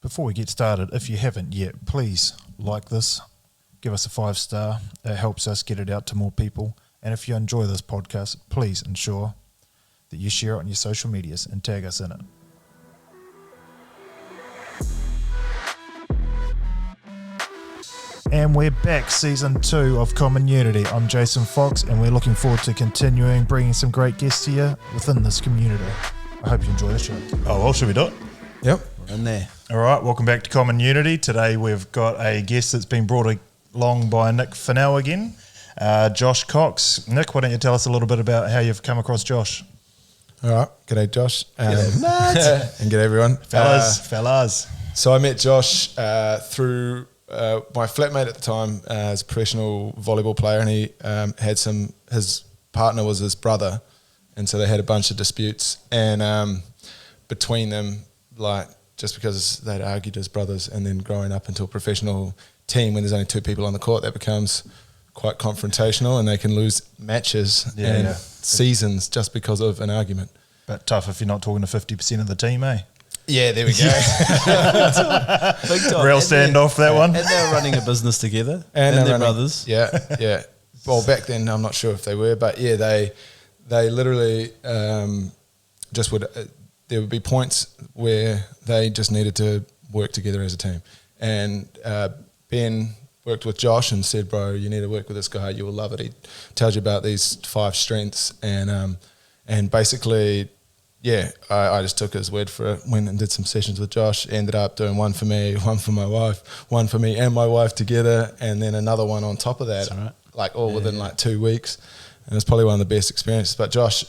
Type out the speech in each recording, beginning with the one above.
Before we get started, if you haven't yet, please like this, give us a 5-star. It helps us get it out to more people. And if you enjoy this podcast, please ensure that you share it on your social medias and tag us in it. And we're back, season 2 of Common Unity. I'm Jason Fox, and we're looking forward to continuing bringing some great guests here within this community. I hope you enjoy the show. Oh, well, should we do it? Yep. We're in there. All right, welcome back to Common Unity. Today we've got a guest that's been brought along by Nick Funnell again, Josh Cox. Nick, why don't you tell us a little bit about how you've come across Josh? All right. G'day, Josh. And g'day, everyone. Fellas. So I met Josh through my flatmate at the time as a professional volleyball player, and he had his partner was his brother, and so they had a bunch of disputes, and between them, like, just because they'd argued as brothers, and then growing up into a professional team when there's only 2 people on the court, that becomes quite confrontational, and they can lose matches and seasons just because of an argument. But tough if you're not talking to 50% of the team, eh? Yeah, there we go. Big time. Real standoff, that one. And they're running a business together. And they're brothers. Yeah. Well, back then, I'm not sure if they were, but yeah, they literally just would... there would be points where they just needed to work together as a team. And Ben worked with Josh and said, bro, you need to work with this guy. You will love it. He tells you about these 5 strengths. And basically, yeah, I just took his word for it, went and did some sessions with Josh, ended up doing one for me, one for my wife, one for me and my wife together, and then another one on top of that, like within like 2 weeks. And it's probably one of the best experiences. But Josh...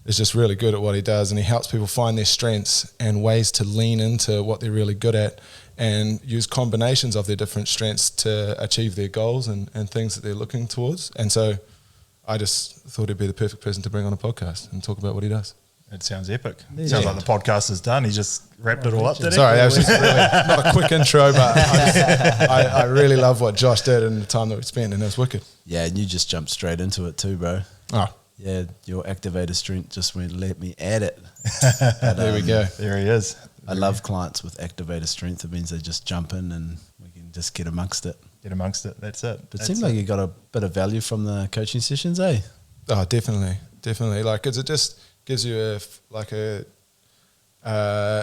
is just really good at what he does, and he helps people find their strengths and ways to lean into what they're really good at and use combinations of their different strengths to achieve their goals and things that they're looking towards. And so I just thought he'd be the perfect person to bring on a podcast and talk about what he does. It sounds epic. Yeah. Sounds like the podcast is done. He just wrapped it all up, did he? Sorry, that was just really not a quick intro, but I really love what Josh did and the time that we spent, and it was wicked. Yeah, and you just jumped straight into it too, bro. Oh. Yeah, your activator strength just went, let me add it. But, there we go. There he is. I love clients with activator strength. It means they just jump in and we can just get amongst it. That's it. But it seemed like you got a bit of value from the coaching sessions, eh? Oh, definitely. Like, 'cause it just gives you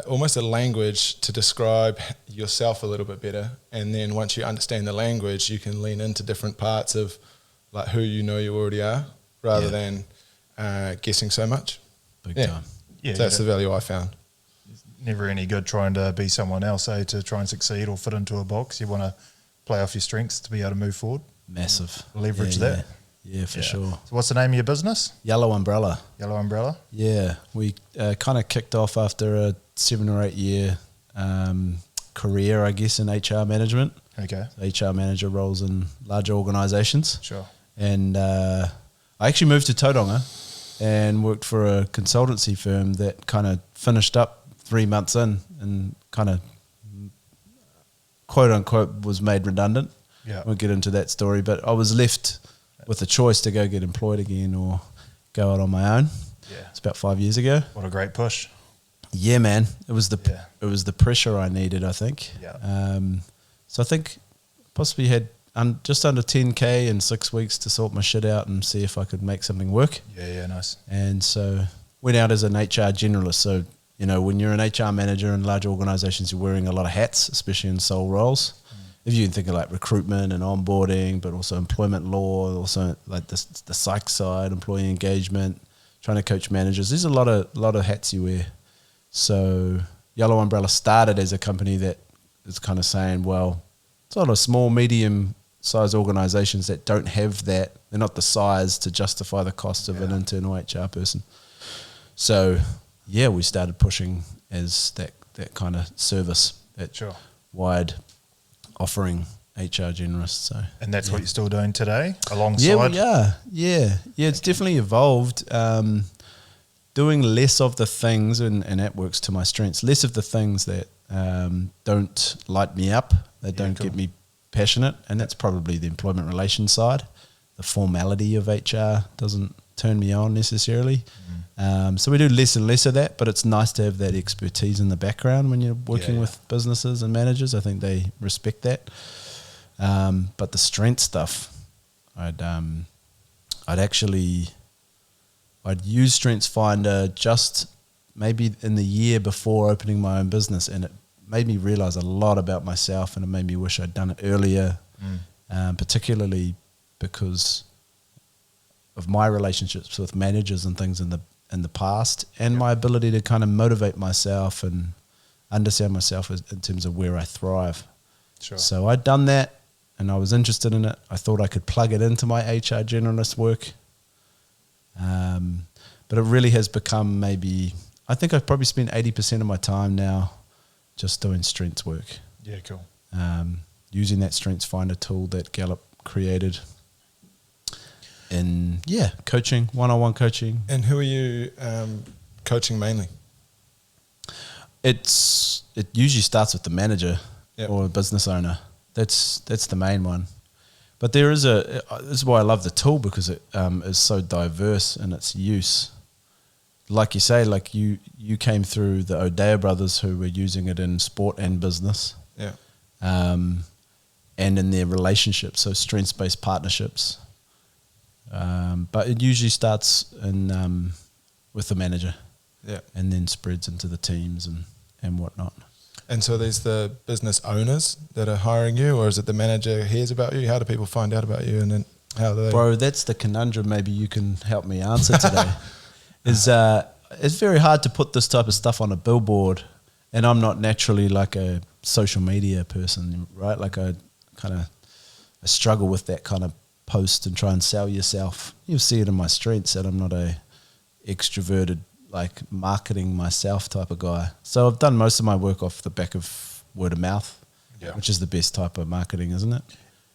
almost a language to describe yourself a little bit better. And then once you understand the language, you can lean into different parts of like who you know you already are, rather than guessing so much. Big time. Yeah, so that's the value I found. Never any good trying to be someone else, to try and succeed or fit into a box. You want to play off your strengths to be able to move forward. Massive. Leverage that. Yeah, for sure. So what's the name of your business? Yellow Umbrella. Yellow Umbrella? Yeah. We kind of kicked off after a 7 or 8 year career, I guess, in HR management. Okay. HR manager roles in larger organisations. Sure. And I actually moved to Tauranga and worked for a consultancy firm that kind of finished up 3 months in and kind of quote unquote was made redundant. Yeah. We'll get into that story, but I was left with a choice to go get employed again or go out on my own. Yeah. It's about 5 years ago. What a great push. Yeah, man. It was the pressure I needed, I think. Yeah. So I think possibly had just under 10K in 6 weeks to sort my shit out and see if I could make something work. Yeah, nice. And so went out as an HR generalist. So, you know, when you're an HR manager in large organizations, you're wearing a lot of hats, especially in sole roles. If you can think of like recruitment and onboarding, but also employment law, also like the psych side, employee engagement, trying to coach managers. There's a lot of hats you wear. So Yellow Umbrella started as a company that is kind of saying, well, it's a lot of small, medium-sized organisations that don't have that. They're not the size to justify the cost of an internal HR person. So, yeah, we started pushing as that kind of service, that wide offering HR generalist. So, and that's what you're still doing today, alongside? Yeah, it's definitely evolved. Doing less of the things, and that works to my strengths, less of the things that don't light me up, that don't get me passionate, and that's probably the employment relations side. The formality of HR doesn't turn me on necessarily. So we do less and less of that, but it's nice to have that expertise in the background when you're working with businesses and managers. I think they respect that. But the strength stuff, I'd use StrengthsFinder just maybe in the year before opening my own business, and it made me realize a lot about myself, and it made me wish I'd done it earlier, particularly because of my relationships with managers and things in the past, and my ability to kind of motivate myself and understand myself in terms of where I thrive. Sure. So I'd done that, and I was interested in it. I thought I could plug it into my HR generalist work. But it really has become I think I've probably spent 80% of my time now just doing strengths work. Yeah, cool. Using that StrengthsFinder tool that Gallup created in, coaching, one-on-one coaching. And who are you coaching mainly? It usually starts with the manager or a business owner. That's the main one. But there is this is why I love the tool, because it is so diverse in its use. Like you say, like you came through the O'Dea brothers who were using it in sport and business. Yeah. And in their relationships, so strengths-based partnerships. But it usually starts with the manager. Yeah. And then spreads into the teams and whatnot. And so there's the business owners that are hiring you, or is it the manager hears about you? How do people find out about you, and then how do they... Bro, that's the conundrum maybe you can help me answer today. It's very hard to put this type of stuff on a billboard, and I'm not naturally like a social media person, right? Like I struggle with that kind of post and try and sell yourself. You'll see it in my strengths that I'm not a extroverted, like marketing myself type of guy. So I've done most of my work off the back of word of mouth, which is the best type of marketing, isn't it?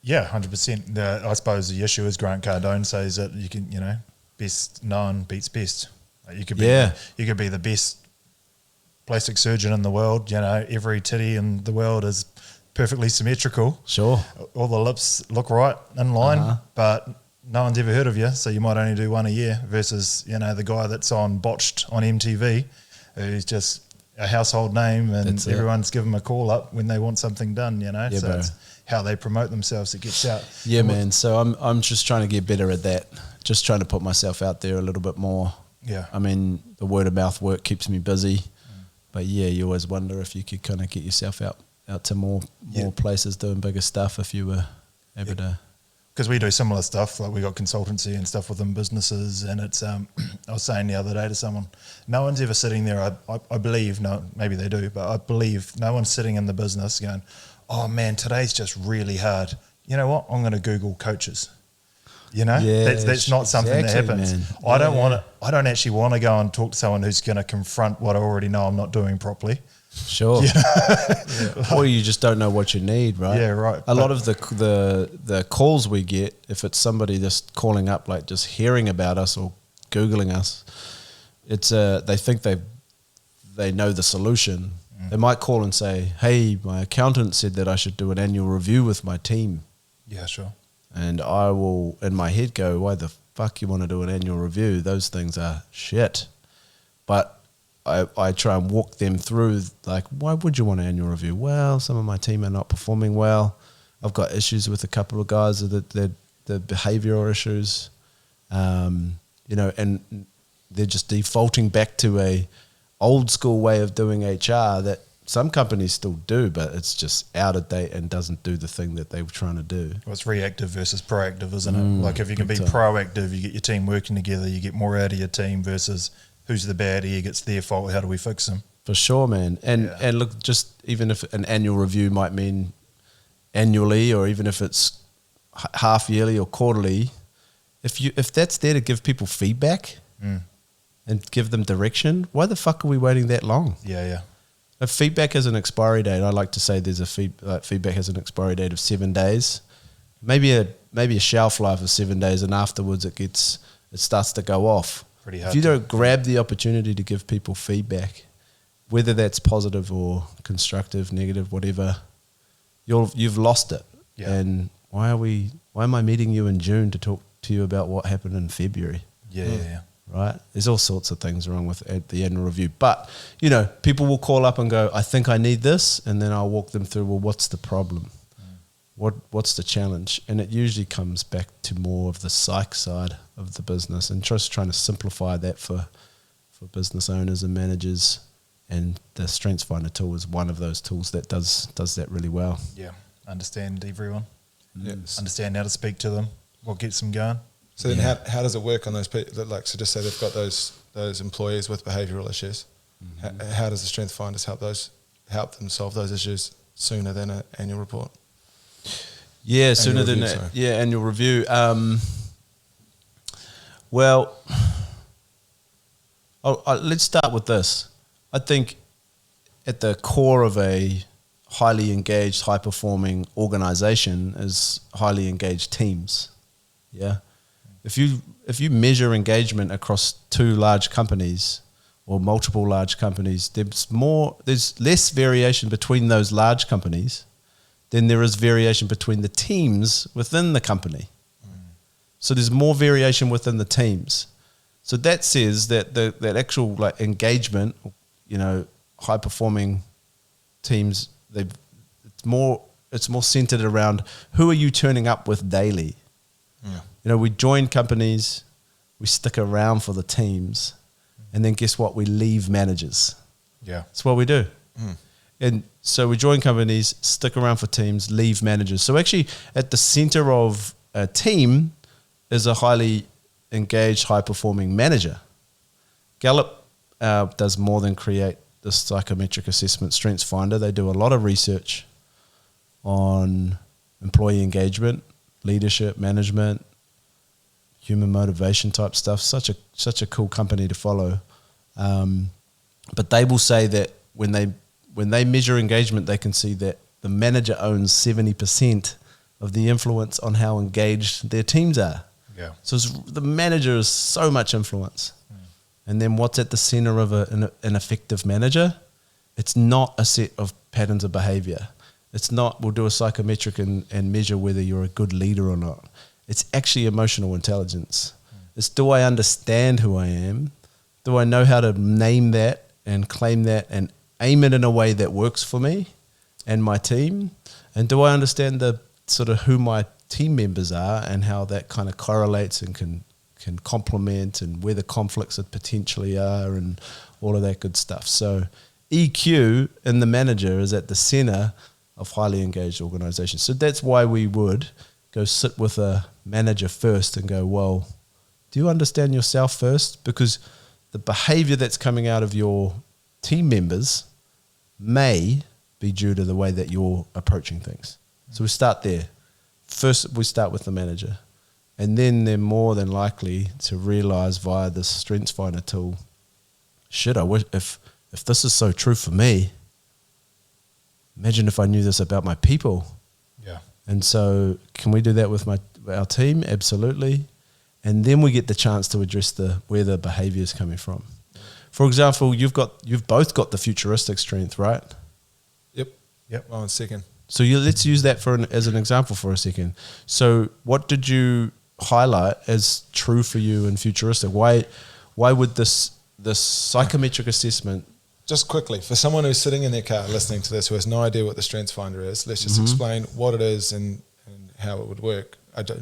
Yeah, 100%. I suppose the issue is Grant Cardone says that you can, best known beats best. You could be the best plastic surgeon in the world. Every titty in the world is perfectly symmetrical. Sure. All the lips look right in line, but no one's ever heard of you, so you might only do one a year versus, the guy that's on Botched on MTV, who's just a household name, and everyone's given him a call up when they want something done, so bro. It's how they promote themselves that gets out. Yeah, man. So I'm just trying to get better at that, just trying to put myself out there a little bit more. Yeah. I mean, the word of mouth work keeps me busy, but you always wonder if you could kind of get yourself out to more places doing bigger stuff if you were able to. Because we do similar stuff, like we got consultancy and stuff within businesses, and it's I was saying the other day to someone, no one's ever sitting there, I believe, no, maybe they do, but I believe no one's sitting in the business going, oh man, today's just really hard. You know what? I'm going to Google coaches. That's not something that happens. Man. I don't actually want to go and talk to someone who's going to confront what I already know I'm not doing properly. Sure. Or you just don't know what you need, right? Yeah, right. A lot of the calls we get, if it's somebody just calling up, like just hearing about us or Googling us, it's they think they know the solution. They might call and say, hey, my accountant said that I should do an annual review with my team. Yeah, sure. And I will, in my head, go, why the fuck you want to do an annual review? Those things are shit. But I try and walk them through, like, why would you want an annual review? Well, some of my team are not performing well. I've got issues with a couple of guys, the behavioural issues, and they're just defaulting back to a old school way of doing HR that some companies still do, but it's just out of date and doesn't do the thing that they were trying to do. Well, it's reactive versus proactive, isn't it? Like if you can be proactive, you get your team working together, you get more out of your team versus who's the baddie, it's their fault, how do we fix them? For sure, man. And look, just even if an annual review might mean annually, or even if it's half yearly or quarterly, if that's there to give people feedback and give them direction, why the fuck are we waiting that long? Yeah. If feedback has an expiry date, I like to say there's feedback has an expiry date of 7 days, maybe a shelf life of 7 days, and afterwards it starts to go off. Pretty hard. If you don't grab the opportunity to give people feedback, whether that's positive or constructive, negative, whatever, you've lost it. Yeah. And why am I meeting you in June to talk to you about what happened in February? Yeah. Right? There's all sorts of things wrong with the annual review. But, people will call up and go, I think I need this. And then I'll walk them through, well, what's the problem? What's the challenge? And it usually comes back to more of the psych side of the business and just trying to simplify that for business owners and managers. And the Strengths Finder tool is one of those tools that does that really well. Yeah. Understand everyone. Yes. Understand how to speak to them. What gets them going. So then how does it work on those people? Like, so just say they've got those employees with behavioural issues. How does the Strength Finders help them solve those issues sooner than an annual report? Yeah, sooner than annual review. Let's start with this. I think at the core of a highly engaged, high-performing organisation is highly engaged teams. Yeah, if you measure engagement across two large companies or multiple large companies, there's less variation between those large companies than there is variation between the teams within the company. So there's more variation within the teams. So that says that that actual like engagement, high performing teams, it's more centered around who are you turning up with daily. Yeah. We join companies, we stick around for the teams, and then guess what? We leave managers. Yeah, that's what we do. And so we join companies, stick around for teams, leave managers. So actually, at the center of a team is a highly engaged, high-performing manager. Gallup does more than create the psychometric assessment Strengths Finder. They do a lot of research on employee engagement, leadership, management, human motivation type stuff. Such a cool company to follow. But they will say that when they measure engagement, they can see that the manager owns 70% of the influence on how engaged their teams are. Yeah. So the manager is so much influence. And then what's at the center of an effective manager? It's not a set of patterns of behavior. It's not, we'll do a psychometric and measure whether you're a good leader or not. It's actually emotional intelligence. It's, do I understand who I am? Do I know how to name that and claim that and aim it in a way that works for me and my team? And do I understand the sort of who my team members are and how that kind of correlates and can complement and where the conflicts that potentially are and all of that good stuff. So EQ in the manager is at the center of highly engaged organizations. So that's why we would go sit with a manager first and go, well, do you understand yourself first? Because the behavior that's coming out of your team members may be due to the way that you're approaching things. So we start there. First, we start with the manager. And then they're more than likely to realize via the Strengths Finder tool, shit, I wish if this is so true for me, imagine if I knew this about my people. Yeah. And so can we do that with our team? Absolutely. And then we get the chance to address where the behavior is coming from. For example, you've both got the futuristic strength, right? Yep. 1 second. So let's use that as an example for a second. So what did you highlight as true for you in futuristic? Why would this psychometric assessment? Just quickly, for someone who's sitting in their car listening to this who has no idea what the Strengths Finder is, let's just explain what it is and how it would work.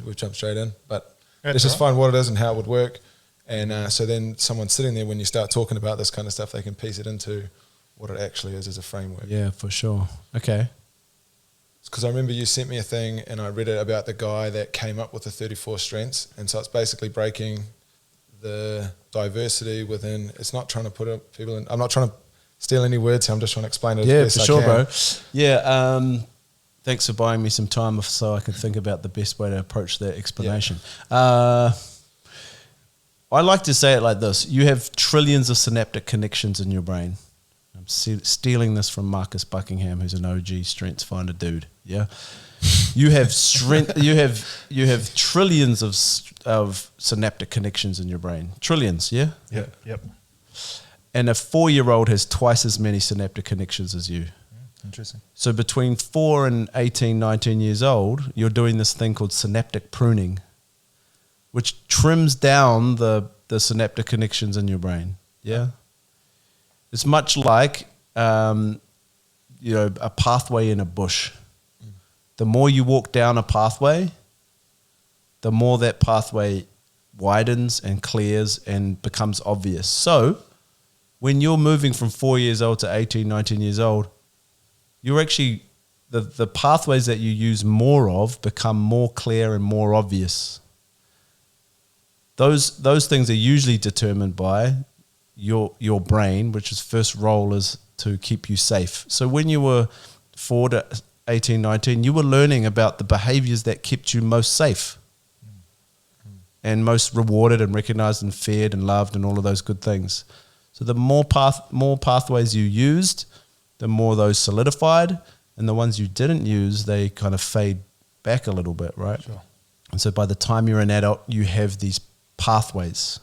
We've jumped straight in, but let's just find what it is and how it would work. And so then someone sitting there, when you start talking about this kind of stuff, they can piece it into what it actually is as a framework. Yeah, for sure. Okay. Because I remember you sent me a thing and I read it about the guy that came up with the 34 strengths. And so it's basically breaking the diversity within, it's not trying to put people in, I'm not trying to steal any words here, I'm just trying to explain it as best I can. Yeah, for sure, bro. Yeah, thanks for buying me some time so I can think about the best way to approach that explanation. Yeah. I like to say it like this. You have trillions of synaptic connections in your brain. I'm stealing this from Marcus Buckingham, who's an OG Strengths Finder dude. Yeah, you have you have trillions of synaptic connections in your brain. Trillions, yeah. Yep. And a 4-year-old has twice as many synaptic connections as you. Interesting. So between 4 and 18, 19 years old, you're doing this thing called synaptic pruning, which trims down the the synaptic connections in your brain. Yeah. It's much like, a pathway in a bush. The more you walk down a pathway, the more that pathway widens and clears and becomes obvious. So when you're moving from 4 years old to 18, 19 years old, you're actually, the pathways that you use more of become more clear and more obvious. Those things are usually determined by your brain, which is first role is to keep you safe. So when you were 4 to 18, 19, you were learning about the behaviors that kept you most safe and most rewarded and recognized and feared and loved and all of those good things. So the more pathways you used, the more those solidified, and the ones you didn't use, they kind of fade back a little bit, right? Sure. And so by the time you're an adult, you have these pathways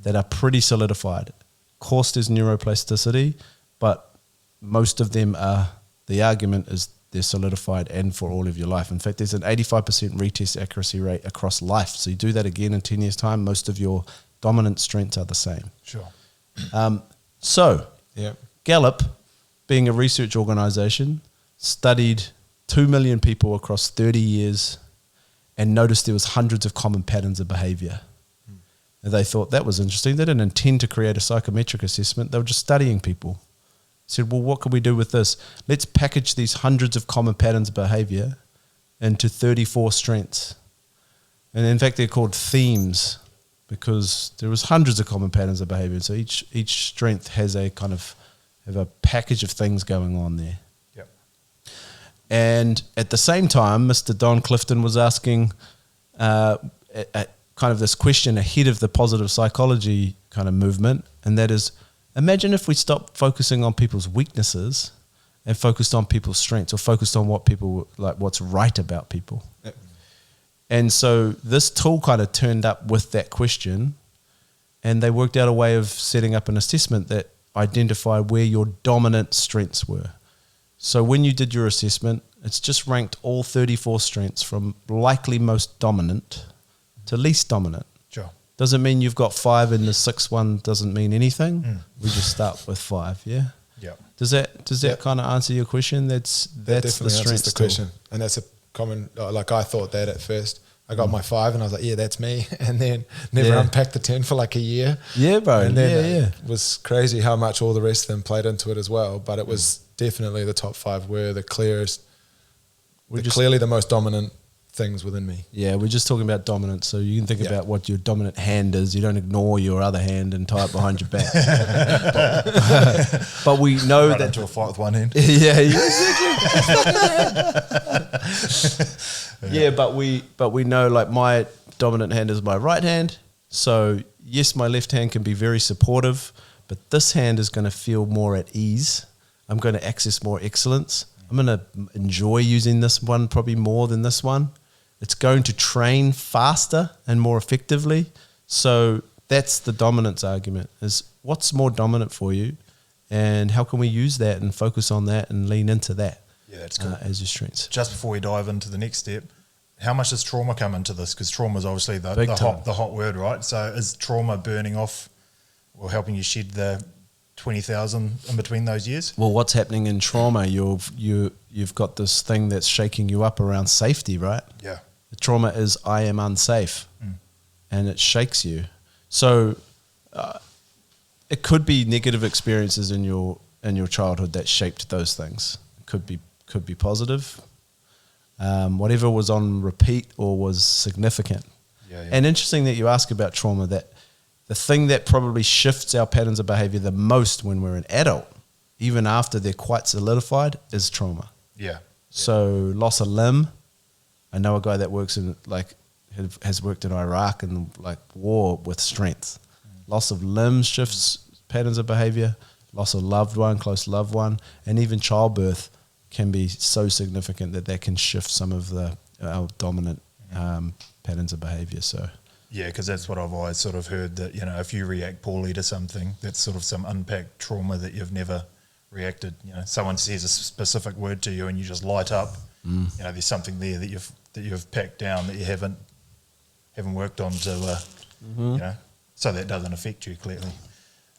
that are pretty solidified. Of course, there's neuroplasticity, but most of them are, the argument is they're solidified and for all of your life. In fact, there's an 85% retest accuracy rate across life. So you do that again in 10 years' time, most of your dominant strengths are the same. Sure. Gallup, being a research organization, studied 2 million people across 30 years and noticed there was hundreds of common patterns of behavior. And they thought that was interesting. They didn't intend to create a psychometric assessment. They were just studying people. Said, well, what can we do with this? Let's package these hundreds of common patterns of behavior into 34 strengths. And in fact, they're called themes because there was hundreds of common patterns of behavior. So each strength has a kind of have a package of things going on there. Yep. And at the same time, Mr. Don Clifton was asking kind of this question ahead of the positive psychology kind of movement, and that is, imagine if we stopped focusing on people's weaknesses and focused on people's strengths, or focused on what people like, what's right about people. Yep. And so this tool kind of turned up with that question, and they worked out a way of setting up an assessment that identified where your dominant strengths were. So when you did your assessment, it's just ranked all 34 strengths from likely most dominant to least dominant. Sure. Doesn't mean you've got 5 and the 6th one doesn't mean anything. We just start with 5, yeah? Yeah. Does that kind of answer your question? That's That the definitely strengths answers the tool. question. And that's a common, like I thought that at first. I got my 5 and I was like, yeah, that's me. And then never unpacked the 10 for like a year. Yeah, bro. And then It it was crazy how much all the rest of them played into it as well. But it was definitely the top 5 were the clearest, clearly the most dominant things within me. Yeah, we're just talking about dominance. So you can think about what your dominant hand is. You don't ignore your other hand and tie it behind your back. But we know Right that into a fight with one hand. Yeah, but we know, like, my dominant hand is my right hand. So yes, my left hand can be very supportive, but this hand is going to feel more at ease. I'm going to access more excellence. I'm going to enjoy using this one probably more than this one. It's going to train faster and more effectively. So that's the dominance argument, is what's more dominant for you, and how can we use that and focus on that and lean into that. Yeah, that's cool. As your strengths. Just before we dive into the next step, how much does trauma come into this? Because trauma is obviously the hot word, right? So is trauma burning off or helping you shed the 20,000 in between those years? Well, what's happening in trauma? You've got this thing that's shaking you up around safety, right? Yeah. The trauma is I am unsafe, and it shakes you. So it could be negative experiences in your childhood that shaped those things. It could be positive. Whatever was on repeat or was significant. Yeah. And interesting that you ask about trauma, that the thing that probably shifts our patterns of behavior the most when we're an adult, even after they're quite solidified, is trauma. Yeah. So loss of limb. I know a guy that works in, like, has worked in Iraq and like war with strength. Loss of limb shifts patterns of behavior. Loss of loved one, close loved one, and even childbirth can be so significant that can shift some of our dominant patterns of behavior. So Yeah, because that's what I've always sort of heard, that, you know, if you react poorly to something, that's sort of some unpacked trauma that you've never reacted. You know, someone says a specific word to you and you just light up. You know, there's something there that you've packed down that you haven't worked on to you know, so that doesn't affect you clearly.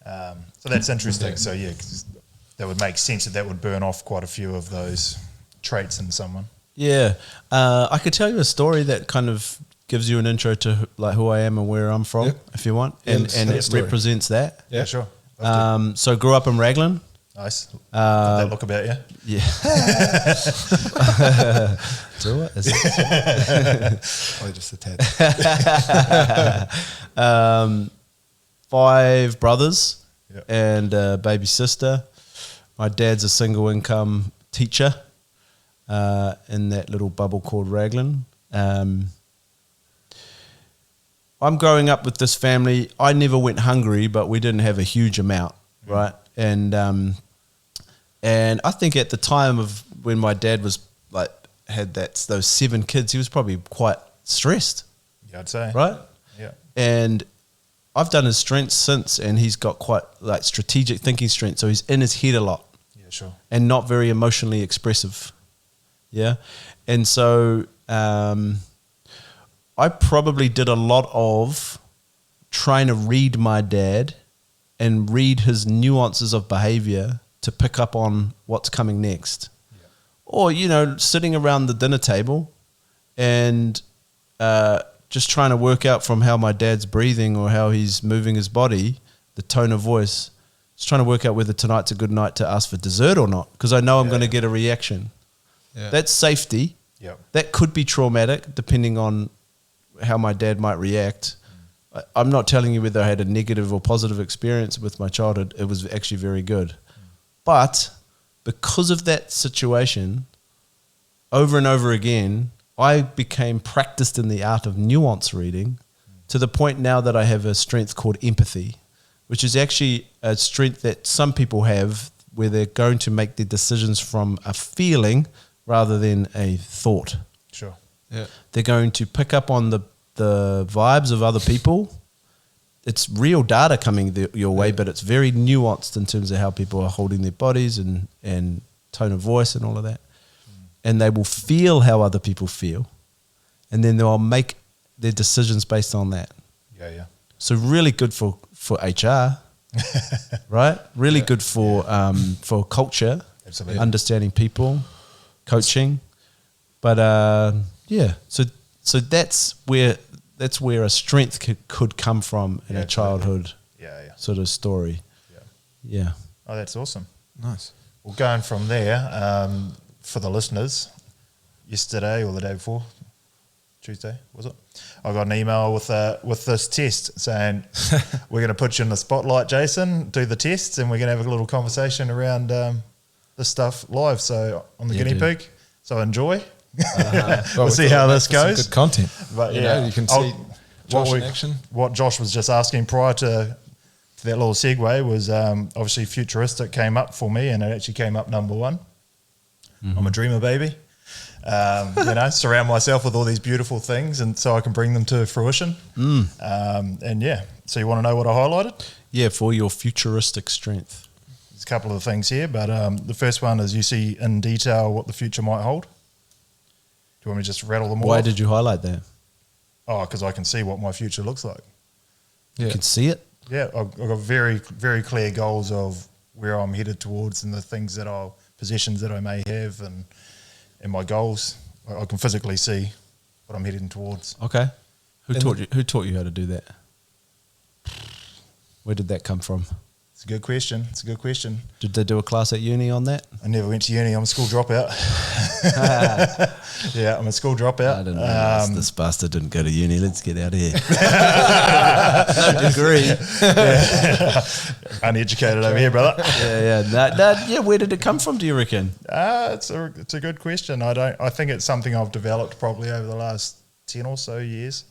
So that's interesting. So yeah, 'cause that would make sense that would burn off quite a few of those traits in someone. Yeah. I could tell you a story that kind of gives you an intro to like who I am and where I'm from, if you want, and it represents that. Yeah, sure. So grew up in Raglan. Nice. Got that look about you. Yeah. Do it? Is it? Probably just a tad. 5 brothers Yep. and a baby sister. My dad's a single income teacher in that little bubble called Raglan. I'm growing up with this family. I never went hungry, but we didn't have a huge amount, right? And I think at the time of when my dad was like had those 7 kids, he was probably quite stressed, Yeah, I'd say. right? Yeah. And I've done his strengths since, and he's got quite like strategic thinking strength. So he's in his head a lot Yeah, sure. and not very emotionally expressive. Yeah. And so I probably did a lot of trying to read my dad and read his nuances of behavior to pick up on what's coming next. Yeah. Or, sitting around the dinner table and just trying to work out from how my dad's breathing or how he's moving his body, the tone of voice, just trying to work out whether tonight's a good night to ask for dessert or not, because I know I'm going to get a reaction. Yeah. That's safety. Yeah. That could be traumatic depending on how my dad might react. I'm not telling you whether I had a negative or positive experience with my childhood. It was actually very good. But because of that situation, over and over again, I became practiced in the art of nuance reading to the point now that I have a strength called empathy, which is actually a strength that some people have where they're going to make their decisions from a feeling rather than a thought. Sure. Yeah. They're going to pick up on the vibes of other people. It's real data coming your way, but it's very nuanced in terms of how people are holding their bodies and tone of voice and all of that. And they will feel how other people feel. And then they'll make their decisions based on that. Yeah, yeah. So really good for HR, right? Really good for culture, Absolutely. understanding people, coaching. But so that's where a strength could come from in a childhood Yeah. sort of story. Yeah. Oh, that's awesome. Nice. Well, going from there, for the listeners, yesterday or the day before, Tuesday, was it? I got an email with this test saying, we're going to put you in the spotlight, Jason, do the tests, and we're going to have a little conversation around this stuff live. So on the guinea pig. So enjoy. We'll see how this goes. Some good content. But you yeah, know, you can see Josh in action. What Josh was just asking prior to that little segue was obviously futuristic came up for me, and it actually came up number 1. Mm-hmm. I'm a dreamer, baby. Surround myself with all these beautiful things, and so I can bring them to fruition. And yeah, so you want to know what I highlighted? Yeah, for your futuristic strength. There's a couple of things here, but the first one is you see in detail what the future might hold. Do you want me to just rattle them all Why off? did you highlight that? Oh, because I can see what my future looks like. You can see it? Yeah, I've got very, very clear goals of where I'm headed towards and the things that possessions that I may have and my goals. I can physically see what I'm heading towards. Okay. Who taught you how to do that? Where did that come from? It's a good question. Did they do a class at uni on that? I never went to uni. I'm a school dropout. Yeah, I'm a school dropout. I didn't realize this bastard didn't go to uni. Let's get out of here. No degree. Uneducated over here, brother. Yeah. Where did it come from, do you reckon? It's a good question. I think it's something I've developed probably over the last 10 or so years.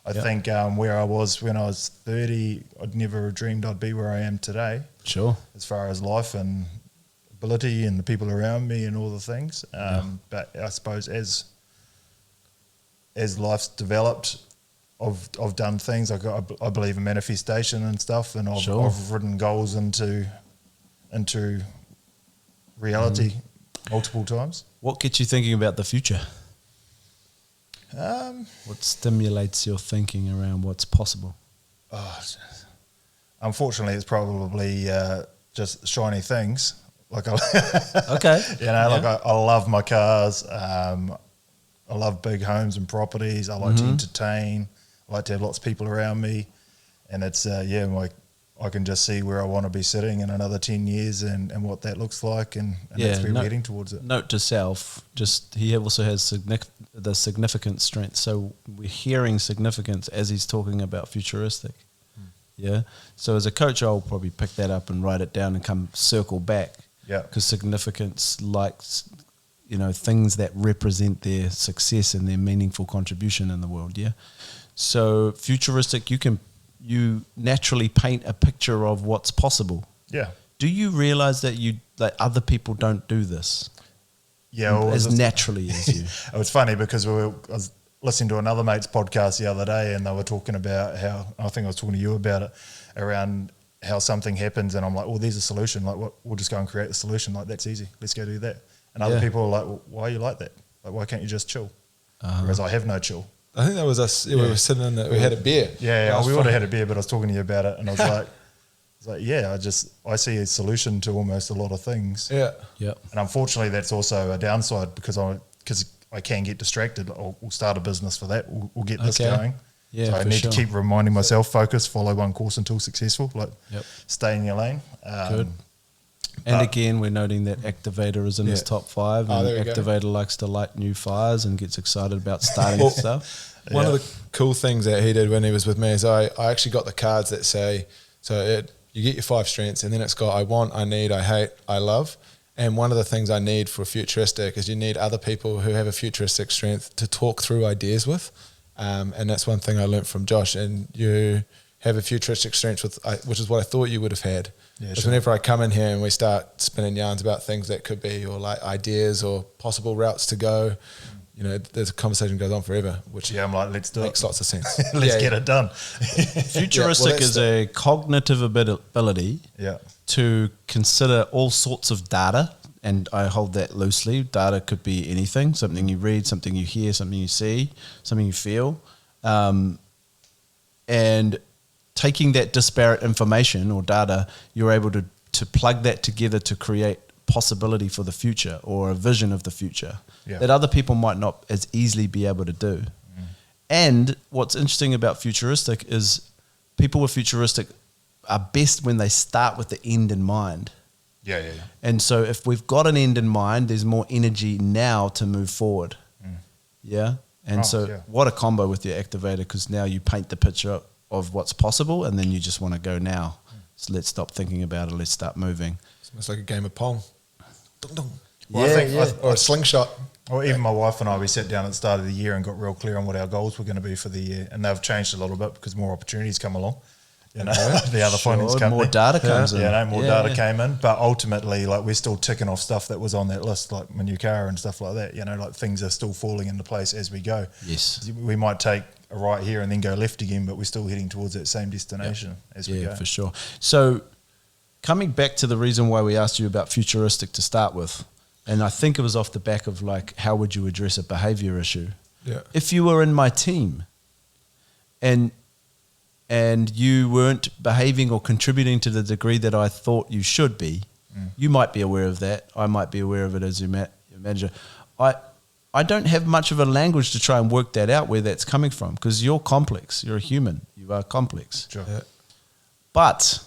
I think where I was when I was 30, I'd never dreamed I'd be where I am today. Sure. As far as life and ability and the people around me and all the things. But I suppose as life's developed, I've done things. I believe in manifestation and stuff, and I've written goals into reality multiple times. What gets you thinking about the future? What stimulates your thinking around what's possible? Unfortunately, it's probably just shiny things. Like Okay. like I love my cars. I love big homes and properties. I like to entertain. I like to have lots of people around me, and it's I can just see where I want to be sitting in another 10 years and what that looks like, and that's where we're heading towards it. Note to self, just he also has the significant strength. So we're hearing significance as he's talking about futuristic. Yeah. So as a coach, I'll probably pick that up and write it down and come circle back. Yeah. Because significance likes, things that represent their success and their meaningful contribution in the world. Yeah. So futuristic, you naturally paint a picture of what's possible. Yeah. Do you realize that other people don't do this? Yeah. As naturally as you. It was funny because I was listening to another mate's podcast the other day, and they were talking about how, I think I was talking to you about it, around how something happens, and I'm like, well, there's a solution. Like, we'll just go and create the solution. Like, that's easy. Let's go do that. And other people are like, well, why are you like that? Like, why can't you just chill? Whereas I have no chill. I think that was us. Yeah, we were sitting we had a beer. Yeah, we would have had a beer, but I was talking to you about it, and I was like, I see a solution to almost a lot of things. Yeah. Yeah. And unfortunately, that's also a downside because I can get distracted. We'll start a business for that. We'll get this going. Yeah, so I need to keep reminding myself, focus, follow one course until successful. Like, stay in your lane. Good. And again, we're noting that Activator is in his top 5, and Activator likes to light new fires and gets excited about starting stuff. One of the cool things that he did when he was with me is I actually got the cards that say, you get your 5 strengths, and then it's got I want, I need, I hate, I love. And one of the things I need for futuristic is you need other people who have a futuristic strength to talk through ideas with. And that's one thing I learned from Josh. And you have a futuristic strength which is what I thought you would have had. Yeah, sure. Whenever I come in here and we start spinning yarns about things that could be, or like ideas or possible routes to go, there's a conversation goes on forever, which I'm like, let's do makes lots of sense. Let's get it done. Futuristic is a cognitive ability to consider all sorts of data, and I hold that loosely. Data could be anything, something you read, something you hear, something you see, something you feel, and taking that disparate information or data, you're able to plug that together to create possibility for the future or a vision of the future that other people might not as easily be able to do. And what's interesting about futuristic is people with futuristic are best when they start with the end in mind. Yeah. And so if we've got an end in mind, there's more energy now to move forward. Yeah. And what a combo with your activator, because now you paint the picture of what's possible, and then you just want to go now. So let's stop thinking about it. Let's start moving. It's almost like a game of pong. Dun, dun. Or a slingshot. Or even my wife and I, we sat down at the start of the year and got real clear on what our goals were going to be for the year, and they've changed a little bit because more opportunities come along. The other finance company, more data comes in. More data came in, but ultimately, like, we're still ticking off stuff that was on that list, like my new car and stuff like that. Like, things are still falling into place as we go. Yes, we might take a right here and then go left again, but we're still heading towards that same destination as we go. Yeah, for sure. So, coming back to the reason why we asked you about futuristic to start with, and I think it was off the back of like, how would you address a behavior issue? Yeah. If you were in my team, and you weren't behaving or contributing to the degree that I thought you should be, you might be aware of that. I might be aware of it as your manager. I don't have much of a language to try and work that out, where that's coming from, because you're complex. You're a human. You are complex. Sure. Yeah. But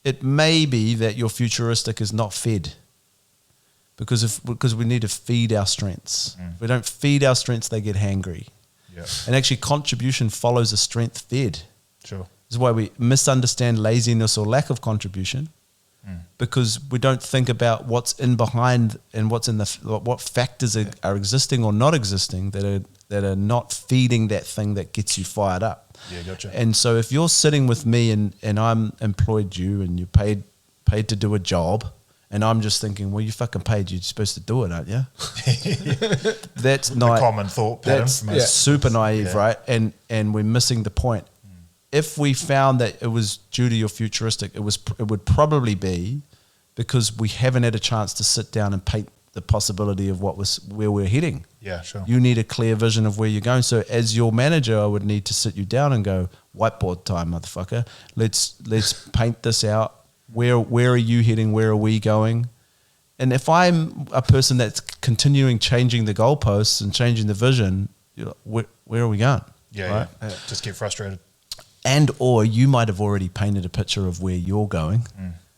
it may be that your futuristic is not fed, because we need to feed our strengths. If we don't feed our strengths, they get hangry. Yeah. And actually, contribution follows a strength fed. Sure. This is why we misunderstand laziness or lack of contribution, because we don't think about what's in behind and what factors are existing or not existing that are not feeding that thing that gets you fired up. Yeah, gotcha. And so if you're sitting with me and I'm employed you and you're paid to do a job, and I'm just thinking, well, you fucking paid, you're supposed to do it, aren't you? That's not the common thought pattern. That's super naive, right? And we're missing the point. If we found that it was due to your futuristic, it would probably be because we haven't had a chance to sit down and the possibility of where we're heading. Yeah, sure. You need a clear vision of where you're going. So as your manager, I would need to sit you down and go, whiteboard time, motherfucker. Let's paint this out. Where are you heading? Where are we going? And if I'm a person that's continuing changing the goalposts and changing the vision, you're like, where are we going? Yeah, right? yeah. Just get frustrated. And or you might have already painted a picture of where you're going,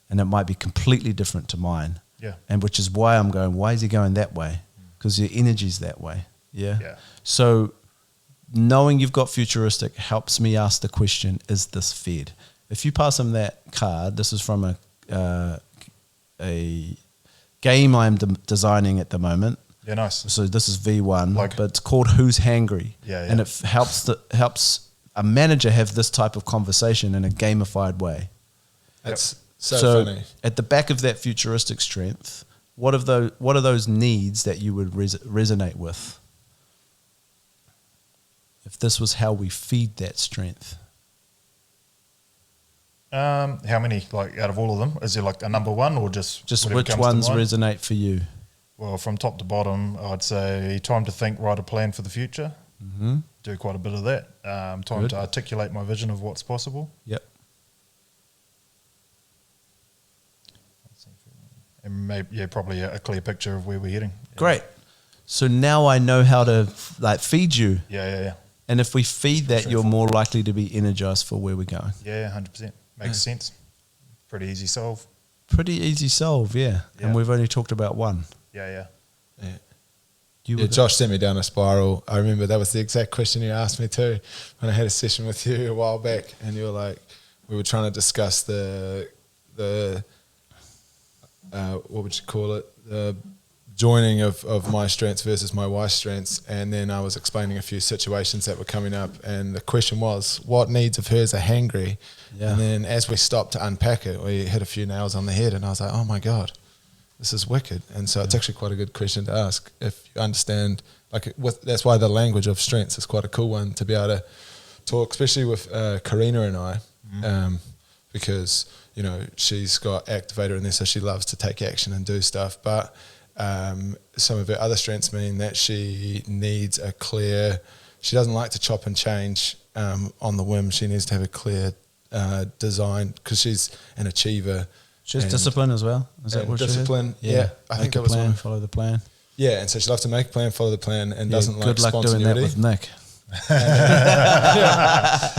and it might be completely different to mine. Yeah. And which is why I'm going, why is he going that way? Because your energy's that way. Yeah. Yeah. So knowing you've got futuristic helps me ask the question, is this fed? If you pass him that card, this is from a game I'm designing at the moment. Yeah, nice. So this is V1, Like- but it's called Who's Hangry? Yeah, yeah. And it helps a manager have this type of conversation in a gamified way. That's so funny. At the back of that futuristic strength, what are those needs that you would resonate with? If this was how we feed that strength. How many, like, out of all of them? Is there like a number one, or just whatever which comes to ones mind? resonate for you? Well, from top to bottom, I'd say time to think, write a plan for the future. Mm-hmm. Do quite a bit of that. Time Good. to articulate my vision of what's possible. Yep. And maybe, probably a clear picture of where we're heading. Great. So now I know how to feed you. Yeah. And if we feed that, you're more likely to be energized for where we're going. Yeah, 100%. Makes sense. Pretty easy solve. Pretty easy solve, yeah. Yeah. And we've only talked about one. Yeah. Josh sent me down a spiral. I remember that was the exact question you asked me too when I had a session with you a while back, and you were like, we were trying to discuss the what would you call it? The joining of my strengths versus my wife's strengths, and then I was explaining a few situations that were coming up, and the question was, what needs of hers are hangry? Yeah. And then as we stopped to unpack it, we hit a few nails on the head, and I was like, oh my God, this is wicked. And so it's actually quite a good question to ask if you understand, that's why the language of strengths is quite a cool one to be able to talk, especially with Karina and I, because, you know, she's got activator in there, so she loves to take action and do stuff. But some of her other strengths mean that she needs she doesn't like to chop and change on the whim. She needs to have a clear design because she's an achiever. She has discipline as well. Is that what discipline? she has? Yeah, I think that was plan, one. follow the plan. Yeah, and so she loves to make a plan, follow the plan, and doesn't like good luck doing spontaneity. that with Nick.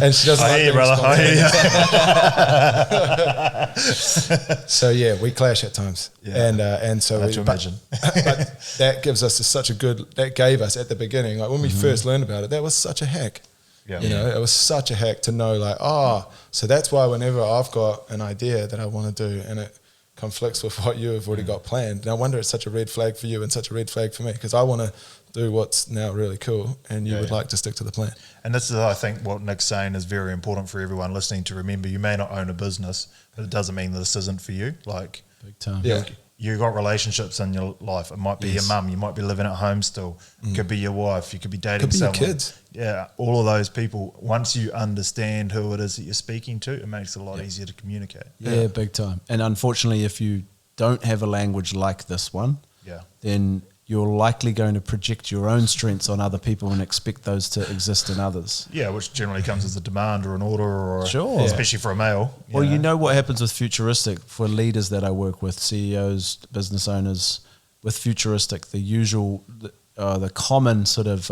And she doesn't I like hear you, being brother. I hear you. So yeah, we clash at times, and so Hard to imagine. but that gives us that gave us at the beginning, like when we first learned about it, that was such a hack. Yeah. You know, it was such a hack to know, like, so that's why whenever I've got an idea that I want to do and it conflicts with what you have already got planned, no wonder it's such a red flag for you and such a red flag for me, because I want to do what's now really cool, and you would like to stick to the plan. And this is, I think, what Nick's saying is very important for everyone listening to remember. You may not own a business, but it doesn't mean that this isn't for you. Like, Big time. Yeah. you got relationships in your life. It might be your mum. You might be living at home still. It could be your wife. You could be dating Could be your someone. kids. Yeah, all of those people. Once you understand who it is that you're speaking to, it makes it a lot easier to communicate. Yeah, big time. And unfortunately, if you don't have a language like this one, then you're likely going to project your own strengths on other people and expect those to exist in others. Yeah, which generally comes as a demand or an order, or Sure. especially for a male. You know what happens with futuristic for leaders that I work with, CEOs, business owners, with futuristic, the common sort of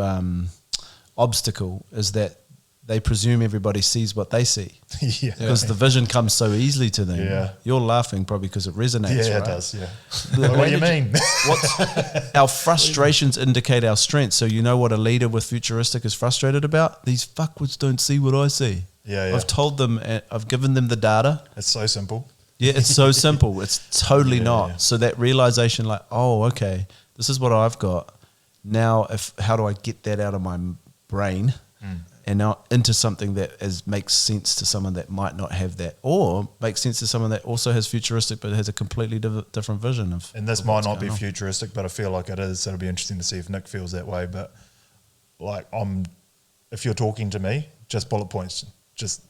obstacle is that they presume everybody sees what they see. Because the vision comes so easily to them. Yeah. You're laughing probably because it resonates, Yeah, right? it does, yeah. The What way do you that mean? Our frustrations indicate our strengths. So you know what a leader with futuristic is frustrated about? These fuckwits don't see what I see. Yeah. I've told them, I've given them the data. It's so simple. Yeah, it's so simple. It's totally not. Yeah. So that realization, like, oh, okay, this is what I've got. Now, how do I get that out of my brain and now into something that makes sense to someone that might not have that, or makes sense to someone that also has futuristic but has a completely different vision of. And this of might what's not be going on. futuristic, but I feel like it is. So it'll be interesting to see if Nick feels that way. But like, if you're talking to me, just bullet points. Just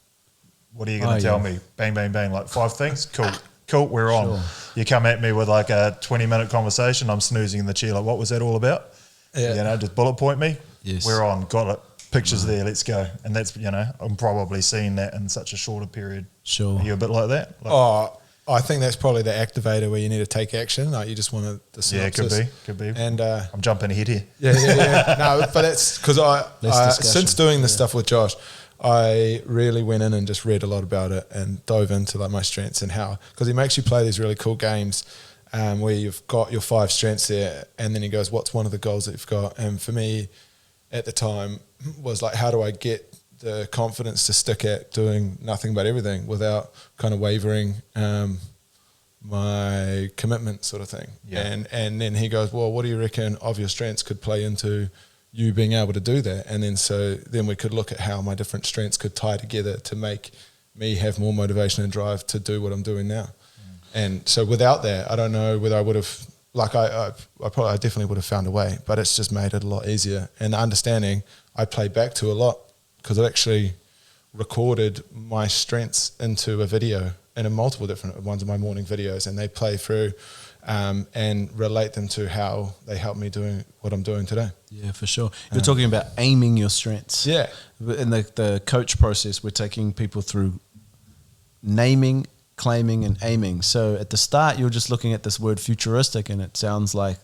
what are you going to tell me? Bang, bang, bang. Like 5 things. Cool. cool, we're on. Sure. You come at me with like a 20-minute conversation, I'm snoozing in the chair like, what was that all about? Yeah. You know, just bullet point me. Yes. We're on, got it. Pictures there, let's go. And that's, you know, I'm probably seeing that in such a shorter period. Sure. Are you a bit like that? Oh, I think that's probably the activator where you need to take action. Like you just want the synopsis. Could be. And I'm jumping ahead here. yeah. No, but that's because I discussion. since doing this stuff with Josh, I really went in and just read a lot about it and dove into like my strengths and how, because he makes you play these really cool games where you've got your 5 strengths there, and then he goes, what's one of the goals that you've got? And for me at the time was like, how do I get the confidence to stick at doing nothing but everything without kind of wavering my commitment sort of thing. Yeah. And then he goes, well, what do you reckon of your strengths could play into you being able to do that? And then we could look at how my different strengths could tie together to make me have more motivation and drive to do what I'm doing now. And so without that, I don't know whether I would have, like I definitely would have found a way, but it's just made it a lot easier. And the understanding I play back to a lot, because I actually recorded my strengths into a video and in multiple different ones of my morning videos, and they play through and relate them to how they help me doing what I'm doing today. Yeah, for sure. You're talking about aiming your strengths. Yeah. In the coach process, we're taking people through naming, claiming, and aiming. So at the start, you're just looking at this word futuristic, and it sounds like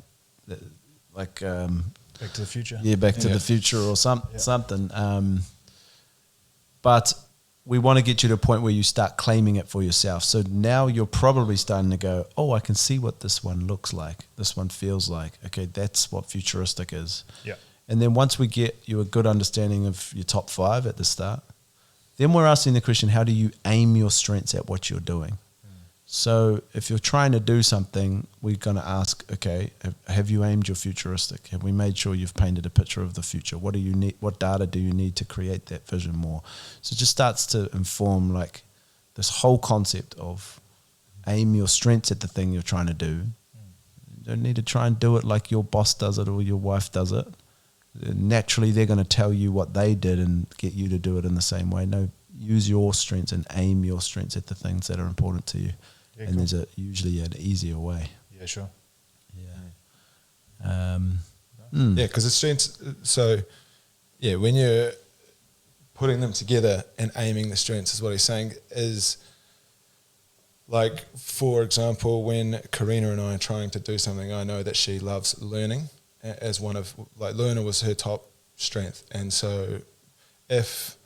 Back to the Future. yeah, Back to the Future or something. But we want to get you to a point where you start claiming it for yourself. So now you're probably starting to go, oh, I can see what this one looks like. This one feels like. Okay, that's what futuristic is. Yeah. And then once we get you a good understanding of your top 5 at the start, then we're asking the question, how do you aim your strengths at what you're doing? So if you're trying to do something, we're going to ask, okay, have you aimed your futuristic? Have we made sure you've painted a picture of the future? What do you need? What data do you need to create that vision more? So it just starts to inform like this whole concept of aim your strengths at the thing you're trying to do. You don't need to try and do it like your boss does it or your wife does it. Naturally, they're going to tell you what they did and get you to do it in the same way. No, use your strengths and aim your strengths at the things that are important to you. Yeah, and cool. there's usually an easier way. Yeah, sure. Yeah. Yeah, because the strengths, so yeah, when you're putting them together and aiming the strengths is what he's saying is like, for example, when Karina and I are trying to do something, I know that she loves learning as one of, like learner was her top strength. And so if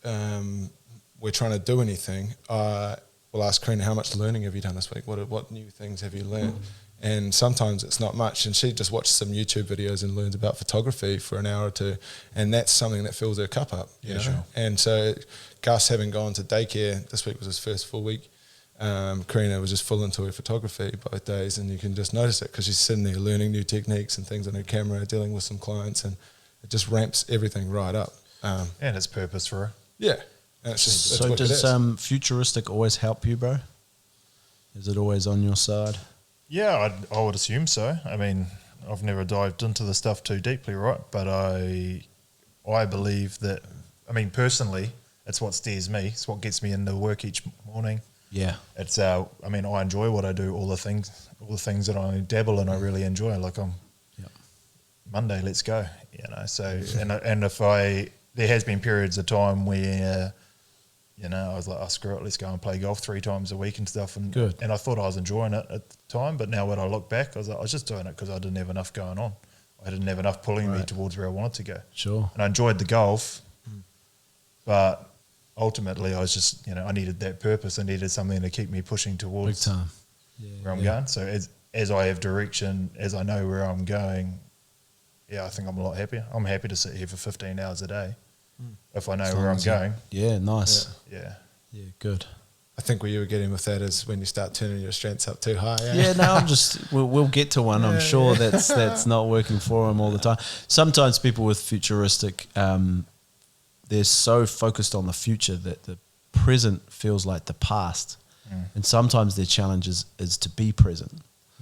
we're trying to do anything, we'll ask Karina, how much learning have you done this week? What new things have you learned? And sometimes it's not much. And she just watches some YouTube videos and learns about photography for an hour or two. And that's something that fills her cup up. You know? Sure. And so Gus, having gone to daycare, this week was his first full week. Karina was just full into her photography both days. And you can just notice it because she's sitting there learning new techniques and things on her camera, dealing with some clients. And it just ramps everything right up. And it's purpose for her. Yeah. And it's just, that's So what it does is. futuristic always help you, bro? Is it always on your side? Yeah, I would assume so. I mean, I've never dived into the stuff too deeply, right? But I believe that, I mean, personally, it's what steers me. It's what gets me into work each morning. Yeah. It's I mean, I enjoy what I do. All the things that I dabble in, I really enjoy. Like Monday, let's go. You know. So and if there has been periods of time where, you know, I was like, oh, screw it, let's go and play golf 3 times a week and stuff. And Good. And I thought I was enjoying it at the time, but now when I look back, I was like, I was just doing it because I didn't have enough going on. I didn't have enough pulling me towards where I wanted to go. Sure. And I enjoyed the golf, but ultimately I was just, you know, I needed that purpose. I needed something to keep me pushing Big towards time. where I'm going. So as I have direction, as I know where I'm going, I think I'm a lot happier. I'm happy to sit here for 15 hours a day if I know where I'm going. Yeah, nice. Yeah. Yeah, good. I think where you were getting with that is when you start turning your strengths up too high. Yeah, no, I'm just, we'll get to one. I'm sure that's not working for them all the time. Sometimes people with futuristic, they're so focused on the future that the present feels like the past. And sometimes their challenge is to be present.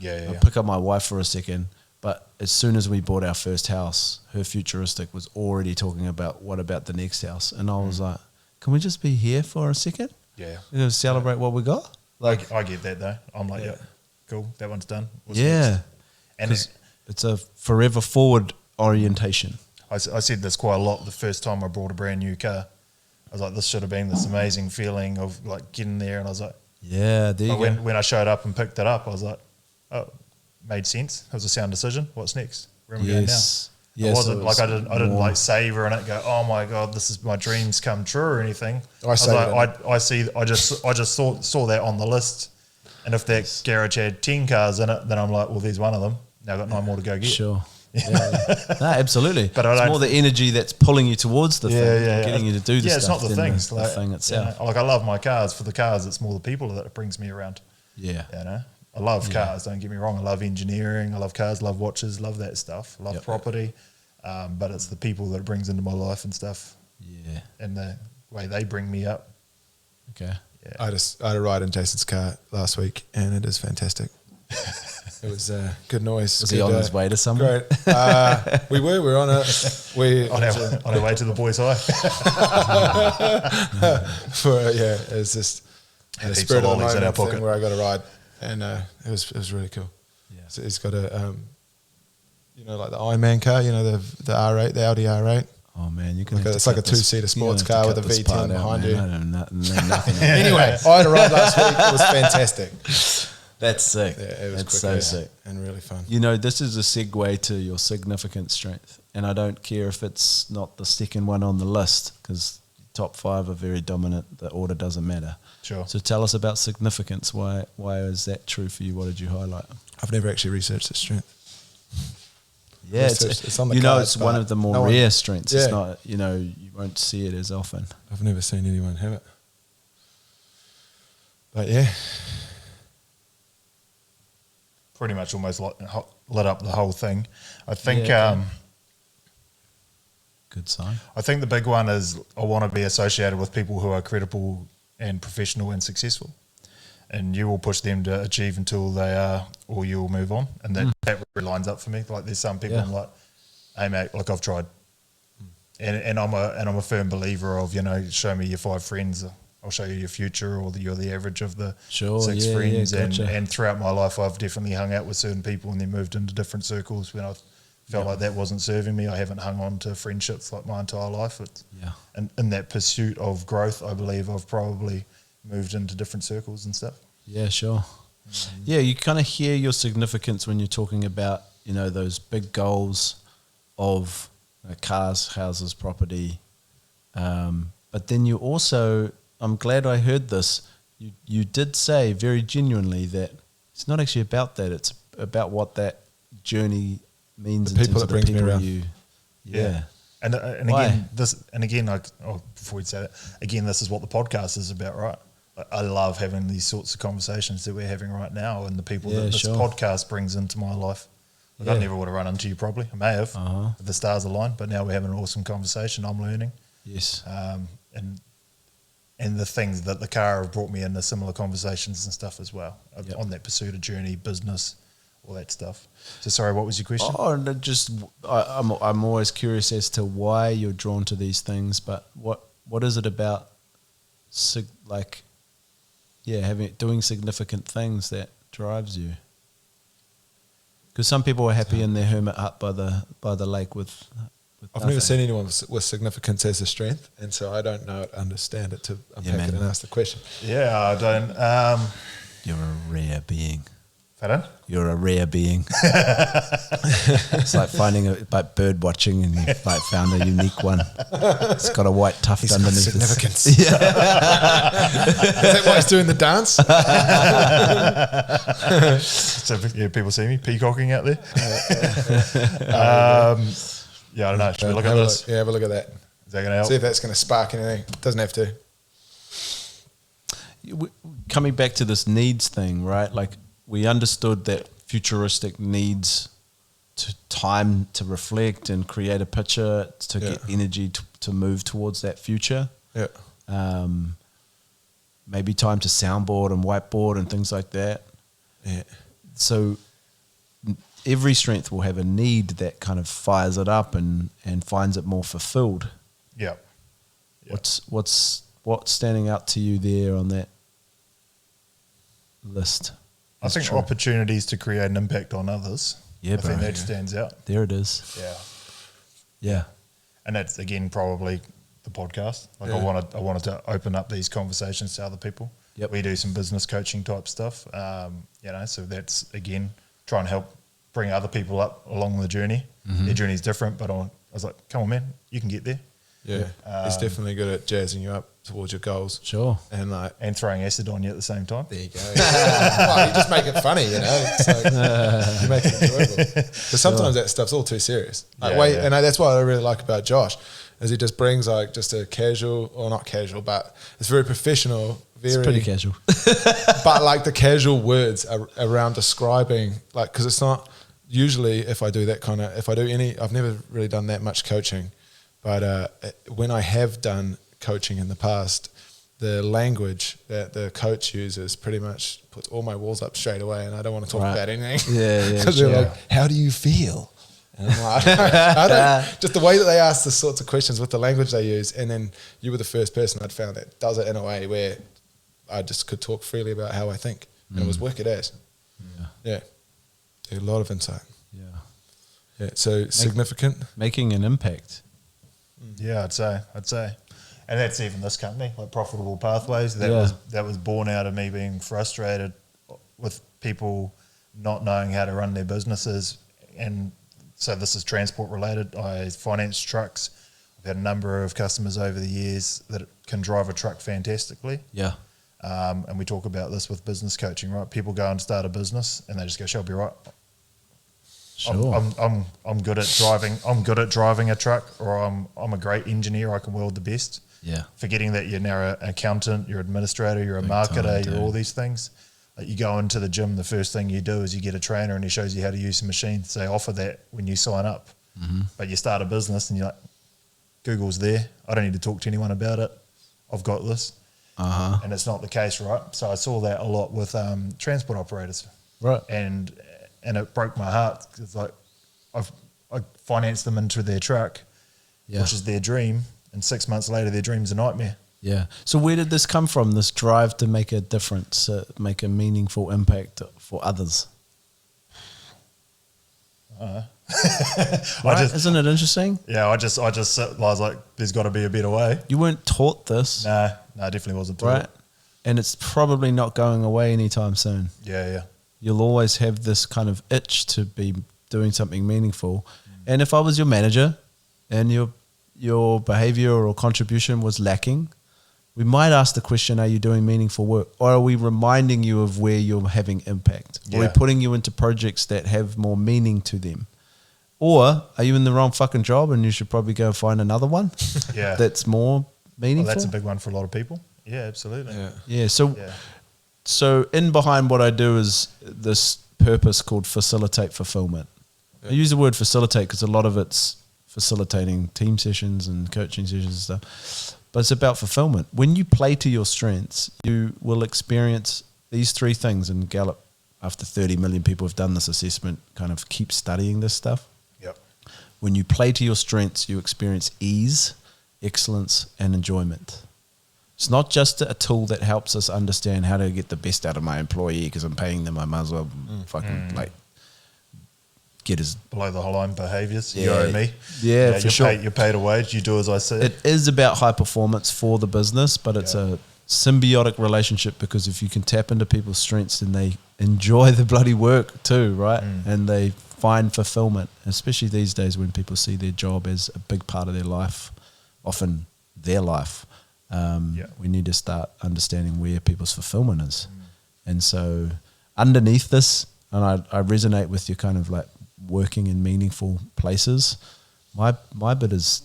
I'll pick up my wife for a second, but as soon as we bought our first house, her futuristic was already talking about what about the next house. And I was like, can we just be here for a second? Yeah. We're going to celebrate what we got? Like, I get that though. I'm like, yeah, cool, that one's done. What's yeah, next? And because it's a forever forward orientation. I said this quite a lot the first time I bought a brand new car. I was like, this should have been this amazing feeling of like getting there. And I was like, Yeah, there you but go. when I showed up and picked it up, I was like, oh, made sense. It was a sound decision. What's next? Where am I going now? Yeah, It wasn't so like I didn't more- like savor in it. Go, oh my god, this is my dreams come true or anything. I was savoured like, I just saw that on the list, and if that garage had 10 cars in it, then I'm like, well, there's one of them. Now I've got 9 more to go get. Sure. Yeah. No, absolutely. But I it's don't- more the energy that's pulling you towards the thing, getting you to do the yeah, it's stuff not the than things, the like, thing itself. You know, like I love my cars. For the cars, it's more the people that brings me around. Yeah. You know, I love cars. Don't get me wrong. I love engineering. I love cars. Love watches. Love that stuff. Love property. But it's the people that it brings into my life and stuff, Yeah. and the way they bring me up. Okay. Yeah. I had a ride in Jason's car last week, and it is fantastic. It was good noise. Was good, he on his way to somewhere? Great. We were on it. On our way to the boys' high. It was just a Heaps spirit of of the lollies in our moment thing pocket. where I got a ride, and it was really cool. Yeah. So he's got a like the Iron Man car, the R8, the Audi R8. Oh man, you can. It's like a 2-seater sports car with a V10 behind you. I don't know nothing. Anyway, I had a ride last week. It was fantastic. That's sick. Yeah, it was That's quick, so sick. and really fun. This is a segue to your significant strength, and I don't care if it's not the second one on the list because top 5 are very dominant. The order doesn't matter. Sure. So tell us about significance. Why is that true for you? What did you highlight? I've never actually researched the strength. Yeah, It's on the it's cards, one but of the more no one- rare strengths. It's Yeah. not, you won't see it as often. I've never seen anyone have it. But yeah, Pretty much almost lit up the whole thing. I think. Yeah, okay. Good sign. I think the big one is I want to be associated with people who are credible and professional and successful, and you will push them to achieve until they are, or you will move on, and that really lines up for me. Like there's some people I'm like, hey mate, like I've tried, and I'm a firm believer of show me your 5 friends, I'll show you your future, or you're the average of the 6 friends, gotcha. and throughout my life I've definitely hung out with certain people and then moved into different circles when I felt like that wasn't serving me. I haven't hung on to friendships like my entire life. And in that pursuit of growth, I believe I've probably moved into different circles and stuff. Yeah, sure. Yeah, you kind of hear your significance when you're talking about, those big goals of cars, houses, property. But then you also, I'm glad I heard this, you did say very genuinely that it's not actually about that. It's about what that journey means. The in people terms that of the brings me people around. Yeah. And Why? before we say that, again, this is what the podcast is about, right? I love having these sorts of conversations that we're having right now, and the people that this podcast brings into my life. I never would have run into you probably. I may have if the stars aligned, but now we're having an awesome conversation. I'm learning. Yes. And the things that the car have brought me into similar conversations and stuff as well on that pursuit of journey, business, all that stuff. So sorry, what was your question? Oh, no, I'm always curious as to why you're drawn to these things, but what is it about, doing significant things that drives you? Because some people are happy in their hermit hut by the lake with I've never seen anyone with significance as a strength, and so I don't understand it to unpack it and ask the question. Yeah, I don't. You're a rare being. Pardon? You're a rare being. It's like like bird watching, and you found a unique one. It's got a white tuft underneath. Significance. Is that why he's doing the dance? So people see me peacocking out there. I don't know. Should we look at this? Have a look at that. Is that going to help? See if that's going to spark anything. Doesn't have to. Coming back to this needs thing, right? Like we understood that futuristic needs time to reflect and create a picture to get energy to move towards that future. Yeah. Maybe time to soundboard and whiteboard and things like that. Yeah. So every strength will have a need that kind of fires it up and finds it more fulfilled. Yeah. What's standing out to you there on that? list. I think true. opportunities to create an impact on others. Yeah, I think bro. that stands out. There it is. Yeah. Yeah. And that's again probably the podcast. Like Yeah. I wanted to open up these conversations to other people. Yep. We do some business coaching type stuff. So that's again try and help bring other people up along the journey. Their journey is different, but I was like, come on, man, you can get there. Yeah, he's definitely good at jazzing you up towards your goals. Sure. And like, And throwing acid on you at the same time. there you go. Well, you just make it funny, you know. It's like, you make it enjoyable. But sometimes that stuff's all too serious. Like, Yeah. And that's what I really like about Josh, is he just brings like just a casual, or not casual, but it's very professional. Very, It's pretty casual. but like the casual words around describing, like, because it's not usually if I do any, I've never really done that much coaching, but when I have done coaching in the past, the language that the coach uses pretty much puts all my walls up straight away, and I don't want to talk Right. about anything. Yeah, Because sure. they're like, how do you feel? And I'm like, I don't, just the way that they ask the sorts of questions with the language they use, and then you were the first person I'd found that does it in a way where I just could talk freely about how I think, and it was wicked as. Yeah. A lot of insight. Yeah. Yeah. So significant. Making an impact. Yeah, I'd say. And that's even this company, like Profitable Pathways. That Yeah. was born out of me being frustrated with people not knowing how to run their businesses. And so this is transport related. I finance trucks. I've had a number of customers over the years that can drive a truck fantastically. Yeah. And we talk about this with business coaching, right? People go and start a business and they just go, "Shall be right. Sure. I'm good at driving. I'm good at driving a truck, or I'm a great engineer. I can weld the best." Yeah. Forgetting that you're now an accountant, you're an administrator, you're a Big marketer, time, you're dude. all these things. Like you go into the gym, the first thing you do is you get a trainer and he shows you how to use the machines. They offer that when you sign up. But you start a business and you're like, Google's there. I don't need to talk to anyone about it. I've got this. And it's not the case, right? So I saw that a lot with transport operators. Right. And it broke my heart. It's like I financed them into their truck, Yeah. which is their dream. And 6 months later, their dream's a nightmare. Yeah. So where did this come from? This drive to make a difference, make a meaningful impact for others. Right? Isn't it interesting? Yeah, I was like, there's got to be a better way. You weren't taught this, No, definitely wasn't taught. right? And it's probably not going away anytime soon. Yeah. You'll always have this kind of itch to be doing something meaningful. And if I was your manager and your behavior or contribution was lacking, we might ask the question, are you doing meaningful work? Or are we reminding you of where you're having impact? Are we Yeah. putting you into projects that have more meaning to them? Or are you in the wrong fucking job and you should probably go find another one Yeah. that's more Well, meaningful? that's a big one for a lot of people. Yeah, absolutely. Yeah. Yeah, so Yeah. so in behind what I do is this purpose called facilitate fulfillment. I use the word facilitate because a lot of it's facilitating team sessions and coaching sessions and stuff. But it's about fulfillment. When you play to your strengths, you will experience these three things. And Gallup, after 30 million people have done this assessment, kind of keep studying this stuff. Yep. When you play to your strengths, you experience ease, excellence, and enjoyment. It's not just a tool that helps us understand how to get the best out of my employee because I'm paying them. I might as well fucking like get his. Below the line behaviours. You Yeah. owe me. Yeah, for sure. You're paid a wage. You do as I say. It is about high performance for the business, but it's a symbiotic relationship because if you can tap into people's strengths, then they enjoy the bloody work too, right? And they find fulfillment, especially these days when people see their job as a big part of their life, often their life. We need to start understanding where people's fulfillment is. And so underneath this, and I resonate with your kind of like working in meaningful places, my bit is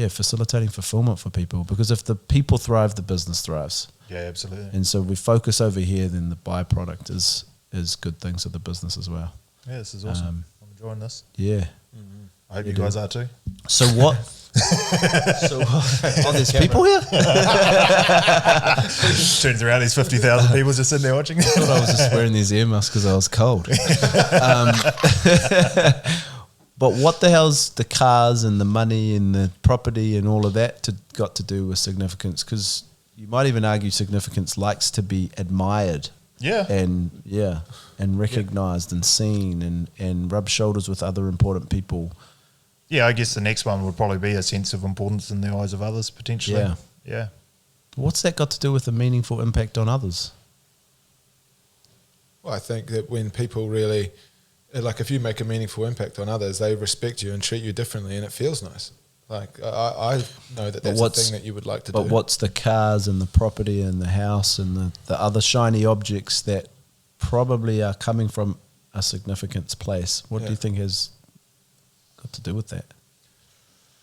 facilitating fulfillment for people, because if the people thrive, the business thrives. Yeah, absolutely. And so we focus over here, then the byproduct is good things for the business as well. Yeah, this is awesome. I'm enjoying this. Yeah. I hope you guys are too. So what? There's people here? Turns around, there's 50,000 people just sitting there watching. I thought I was just wearing these ear masks because I was cold. But what the hell's the cars and the money and the property and all of that got to do with significance? Because you might even argue significance likes to be admired. Yeah. And recognized and seen and rub shoulders with other important people. Yeah, I guess the next one would probably be a sense of importance in the eyes of others, potentially. Yeah. Yeah. What's that got to do with a meaningful impact on others? Well, I think that when people really, like if you make a meaningful impact on others, they respect you and treat you differently, and it feels nice. Like I know that that's the thing that you would like to do. But what's the cars and the property and the house and the other shiny objects that probably are coming from a significance place? What do you think has got to do with that?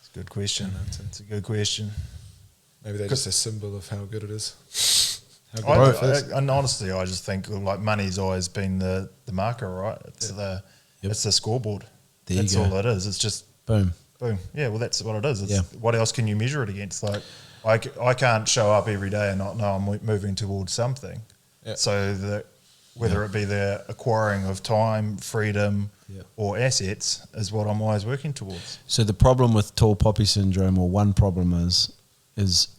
It's a good question. It's a good question. Maybe they're just a symbol of how good it is. And honestly, I just think like money's always been the marker, right? It's it's the scoreboard. That's all it is. It's just boom. Yeah, well, that's what it is. What else can you measure it against? Like, I can't show up every day and not know I'm moving towards something. Yeah. So that whether it be the acquiring of time, freedom, or assets is what I'm always working towards. So the problem with tall poppy syndrome, or one problem is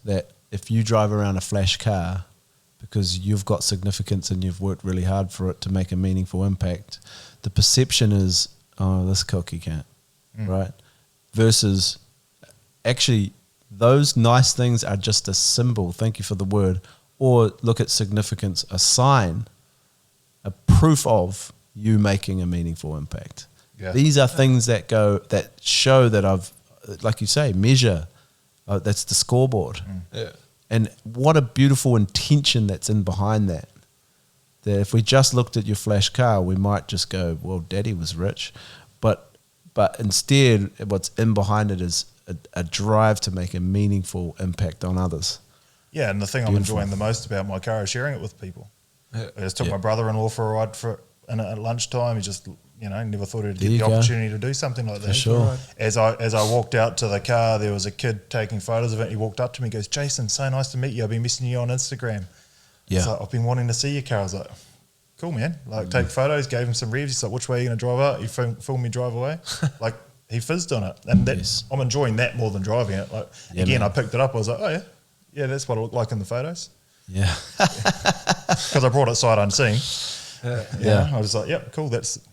that if you drive around a flash car because you've got significance and you've worked really hard for it to make a meaningful impact, the perception is, oh, this cocky can't, right? Versus actually those nice things are just a symbol, thank you for the word, or look at significance, a sign, a proof of you making a meaningful impact. Yeah. These are things that show that I've, like you say, measure. That's the scoreboard. Yeah. And what a beautiful intention that's in behind that. That if we just looked at your flash car, we might just go, well, Daddy was rich. But instead, what's in behind it is a drive to make a meaningful impact on others. Yeah, and the thing I'm enjoying the most about my car is sharing it with people. Yeah. I just took my brother-in-law for a ride at lunchtime. He just, never thought he'd get the opportunity to do something like that. For sure. As I walked out to the car, there was a kid taking photos of it. He walked up to me and goes, Jason, so nice to meet you. I've been missing you on Instagram. Yeah. Like, I've been wanting to see your car. I was like, cool, man. Like, take photos, gave him some revs. He's like, which way are you going to drive out? He filmed me drive away. Like, he fizzed on it. And I'm enjoying that more than driving it. Like, I picked it up. I was like, oh, yeah. Yeah, that's what it looked like in the photos. Yeah. Because I brought it sight unseen. Yeah. I was like, yep, cool.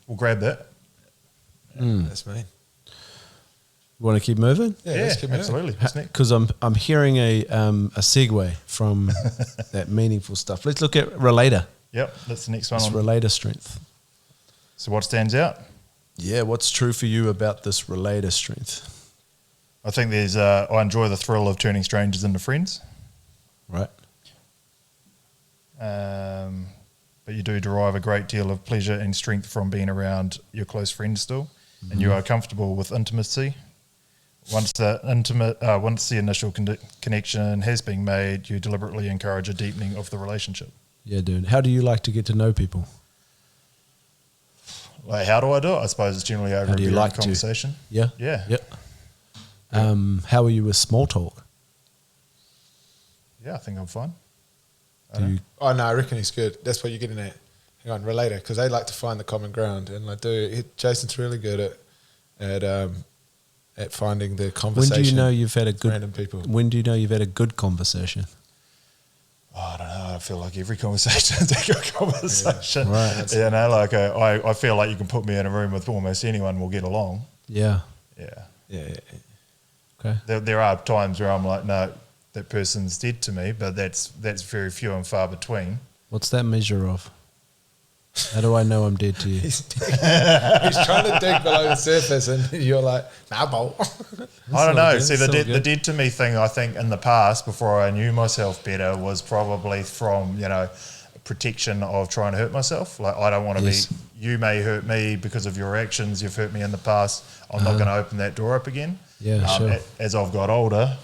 We'll grab that. That's me. You want to keep moving? Yeah, absolutely. Because I'm hearing a segue from that meaningful stuff. Let's look at relator. Yep, that's the next one. It's relator strength. So what stands out? Yeah, what's true for you about this relator strength? I think I enjoy the thrill of turning strangers into friends. Right. But you do derive a great deal of pleasure and strength from being around your close friends still, and you are comfortable with intimacy. Once the initial connection has been made, you deliberately encourage a deepening of the relationship. Yeah, dude. How do you like to get to know people? Like, how do I do it? I suppose it's generally over a conversation. Yeah. Yeah. Yep. How are you with small talk? Yeah, I think I'm fine. Oh no, I reckon he's good. That's what you're getting at. Hang on, relator, because they like to find the common ground, and Jason's really good at finding the conversation. When do you know you've had a good random people? When do you know you've had a good conversation? Oh, I don't know. I feel like every conversation is a good conversation. Yeah, right. Like I feel like you can put me in a room with almost anyone, we'll get along. Yeah. Yeah. Okay. There are times where I'm like, no, that person's dead to me, but that's very few and far between. What's that measure of? How do I know I'm dead to you? He's trying to dig below the surface, and you're like, nah, bro. I don't know. See, the dead to me thing, I think in the past, before I knew myself better, was probably from, protection of trying to hurt myself. Like, I don't want to be, you may hurt me because of your actions, you've hurt me in the past, I'm not going to open that door up again. Yeah, sure. As I've got older,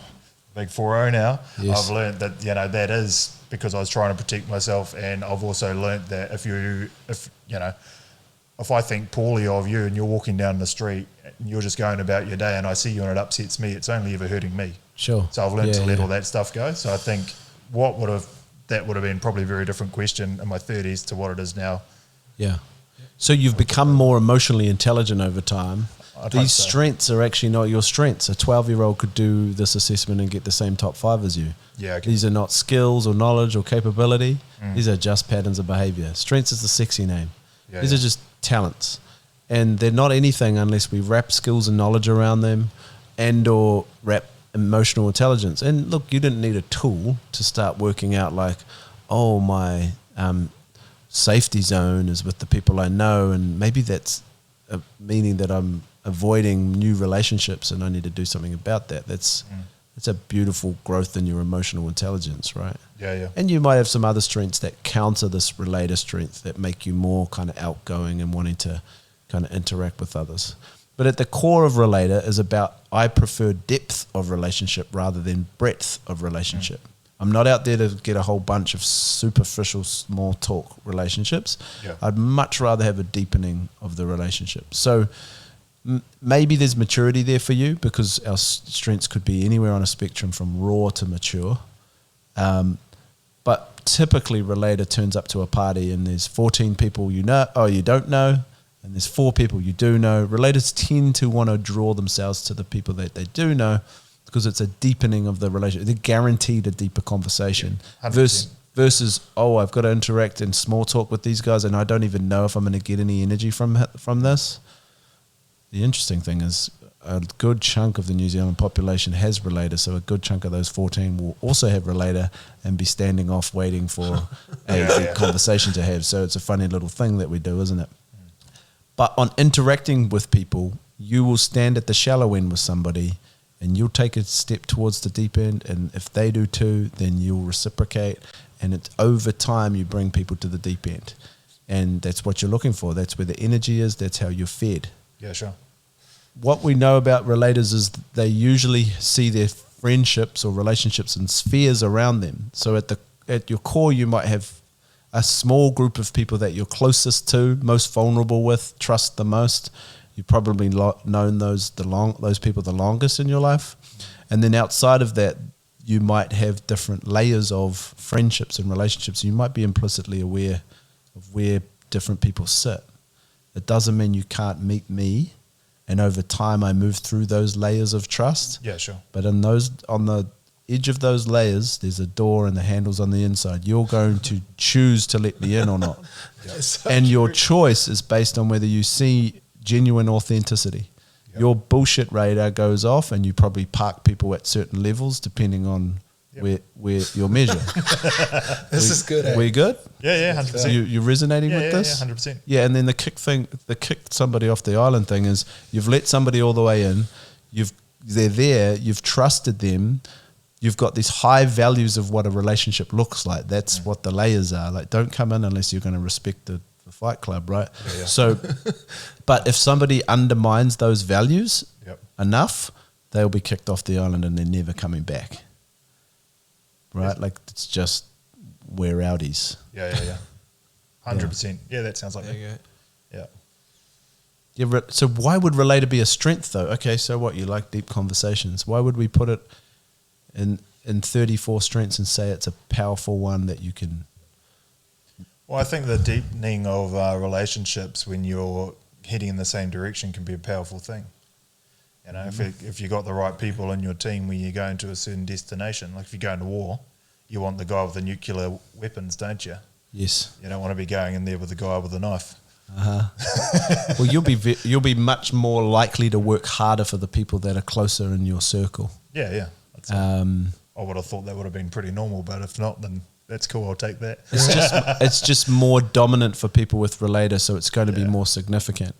big 4-0 now, I've learned that, that is because I was trying to protect myself, and I've also learnt that if I think poorly of you and you're walking down the street and you're just going about your day and I see you and it upsets me, it's only ever hurting me. Sure. So I've learnt to let all that stuff go. So I think that would have been probably a very different question in my 30s to what it is now. Yeah. So you've become more emotionally intelligent over time. these strengths are actually not your strengths. A 12-year-old could do this assessment and get the same top 5 as you. Yeah, okay. These are not skills or knowledge or capability. These are just patterns of behavior. Strengths is the sexy name. Yeah, These are just talents. And they're not anything unless we wrap skills and knowledge around them and or wrap emotional intelligence. And look, you didn't need a tool to start working out like, oh, my safety zone is with the people I know, and maybe that's meaning that I'm avoiding new relationships and I need to do something about that. That's a beautiful growth in your emotional intelligence, right? Yeah. And you might have some other strengths that counter this relator strength that make you more kind of outgoing and wanting to kind of interact with others. But at the core of relator is about, I prefer depth of relationship rather than breadth of relationship. I'm not out there to get a whole bunch of superficial small talk relationships. Yeah. I'd much rather have a deepening of the relationship. So maybe there's maturity there for you, because our strengths could be anywhere on a spectrum from raw to mature. But typically relator turns up to a party and there's 14 people you don't know, and there's 4 people you do know. Relators tend to want to draw themselves to the people that they do know, because it's a deepening of the relationship. They're guaranteed a deeper conversation. Versus, I've got to interact and small talk with these guys and I don't even know if I'm going to get any energy from this. The interesting thing is a good chunk of the New Zealand population has relator, so a good chunk of those 14 will also have relator and be standing off waiting for a good conversation to have. So it's a funny little thing that we do, isn't it? But on interacting with people, you will stand at the shallow end with somebody and you'll take a step towards the deep end, and if they do too, then you'll reciprocate, and it's over time you bring people to the deep end, and that's what you're looking for. That's where the energy is. That's how you're fed. Yeah, sure. What we know about relators is they usually see their friendships or relationships in spheres around them. So at your core, you might have a small group of people that you're closest to, most vulnerable with, trust the most. You've probably known those people the longest in your life. And then outside of that, you might have different layers of friendships and relationships. You might be implicitly aware of where different people sit. It doesn't mean you can't meet me, and over time I move through those layers of trust. Yeah, sure. But on the edge of those layers, there's a door and the handle's on the inside. You're going to choose to let me in or not. And your choice is based on whether you see genuine authenticity. Yep. Your bullshit radar goes off and you probably park people at certain levels depending on where your measure. This is good. We good? Yeah, 100%. So you're resonating with this? Yeah, 100%. Yeah, and then the kick somebody off the island thing is you've let somebody all the way in, they're there, you've trusted them, you've got these high values of what a relationship looks like. That's what the layers are. Like, don't come in unless you're going to respect the Fight Club, right? Yeah. So, but if somebody undermines those values enough, they'll be kicked off the island and they're never coming back. Right? Yes. Like, it's just, we're outies. Yeah. 100%. Yeah, that sounds like it. Yeah. So why would relator be a strength though? Okay, so what, you like deep conversations. Why would we put it in 34 strengths and say it's a powerful one that you can... Well, I think the deepening of relationships when you're heading in the same direction can be a powerful thing. You know, if you got the right people in your team when you're going to a certain destination, like if you're going to war, you want the guy with the nuclear weapons, don't you? Yes. You don't want to be going in there with the guy with the knife. Well, you'll be much more likely to work harder for the people that are closer in your circle. Yeah. I would have thought that would have been pretty normal, but if not, then that's cool. I'll take that. It's just more dominant for people with relator, so it's going to be more significant.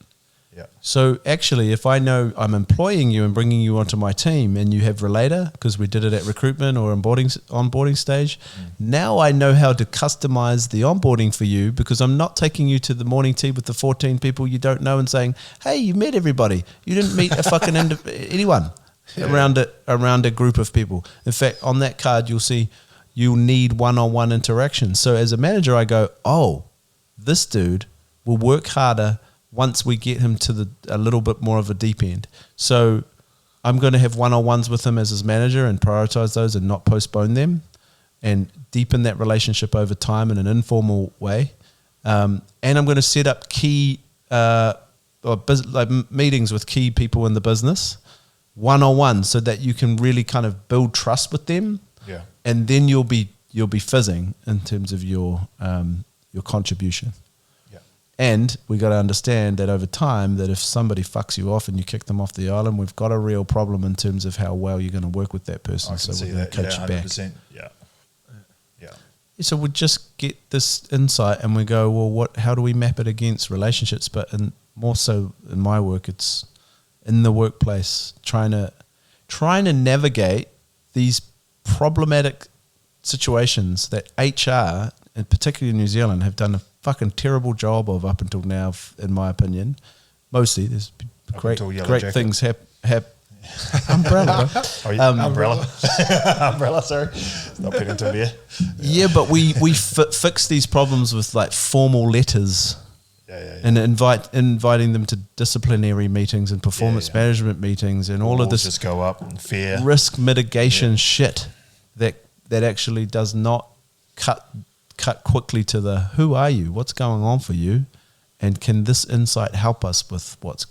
Yeah. So actually, if I know I'm employing you and bringing you onto my team and you have relator, because we did it at recruitment or onboarding stage, now I know how to customize the onboarding for you, because I'm not taking you to the morning tea with the 14 people you don't know and saying, hey, you met everybody. You didn't meet a fucking anyone around a group of people. In fact, on that card, you'll see you'll need one-on-one interaction. So as a manager, I go, oh, this dude will work harder once we get him to a little bit more of a deep end. So I'm going to have one-on-ones with him as his manager and prioritize those and not postpone them and deepen that relationship over time in an informal way. And I'm going to set up key like meetings with key people in the business, one-on-one, so that you can really kind of build trust with them. Yeah. And then you'll be fizzing in terms of your contribution. Yeah. And we got to understand that over time, that if somebody fucks you off and you kick them off the island, we've got a real problem in terms of how well you're going to work with that person. I can see that. Coach you back. 100%. Yeah. Yeah. So we just get this insight and we go, well, how do we map it against relationships? But more so in my work, it's in the workplace, trying to navigate these problematic situations that HR, and particularly in New Zealand, have done a fucking terrible job of up until now, in my opinion. Mostly, there's great things happen. Umbrella. Oh, yeah. Umbrella. Umbrella, sorry. Not put into beer. Yeah, but we fix these problems with like formal letters. Yeah. And inviting them to disciplinary meetings and performance management meetings and all of this just go up and fear risk mitigation shit that actually does not cut quickly to the who are you, what's going on for you, and can this insight help us with what's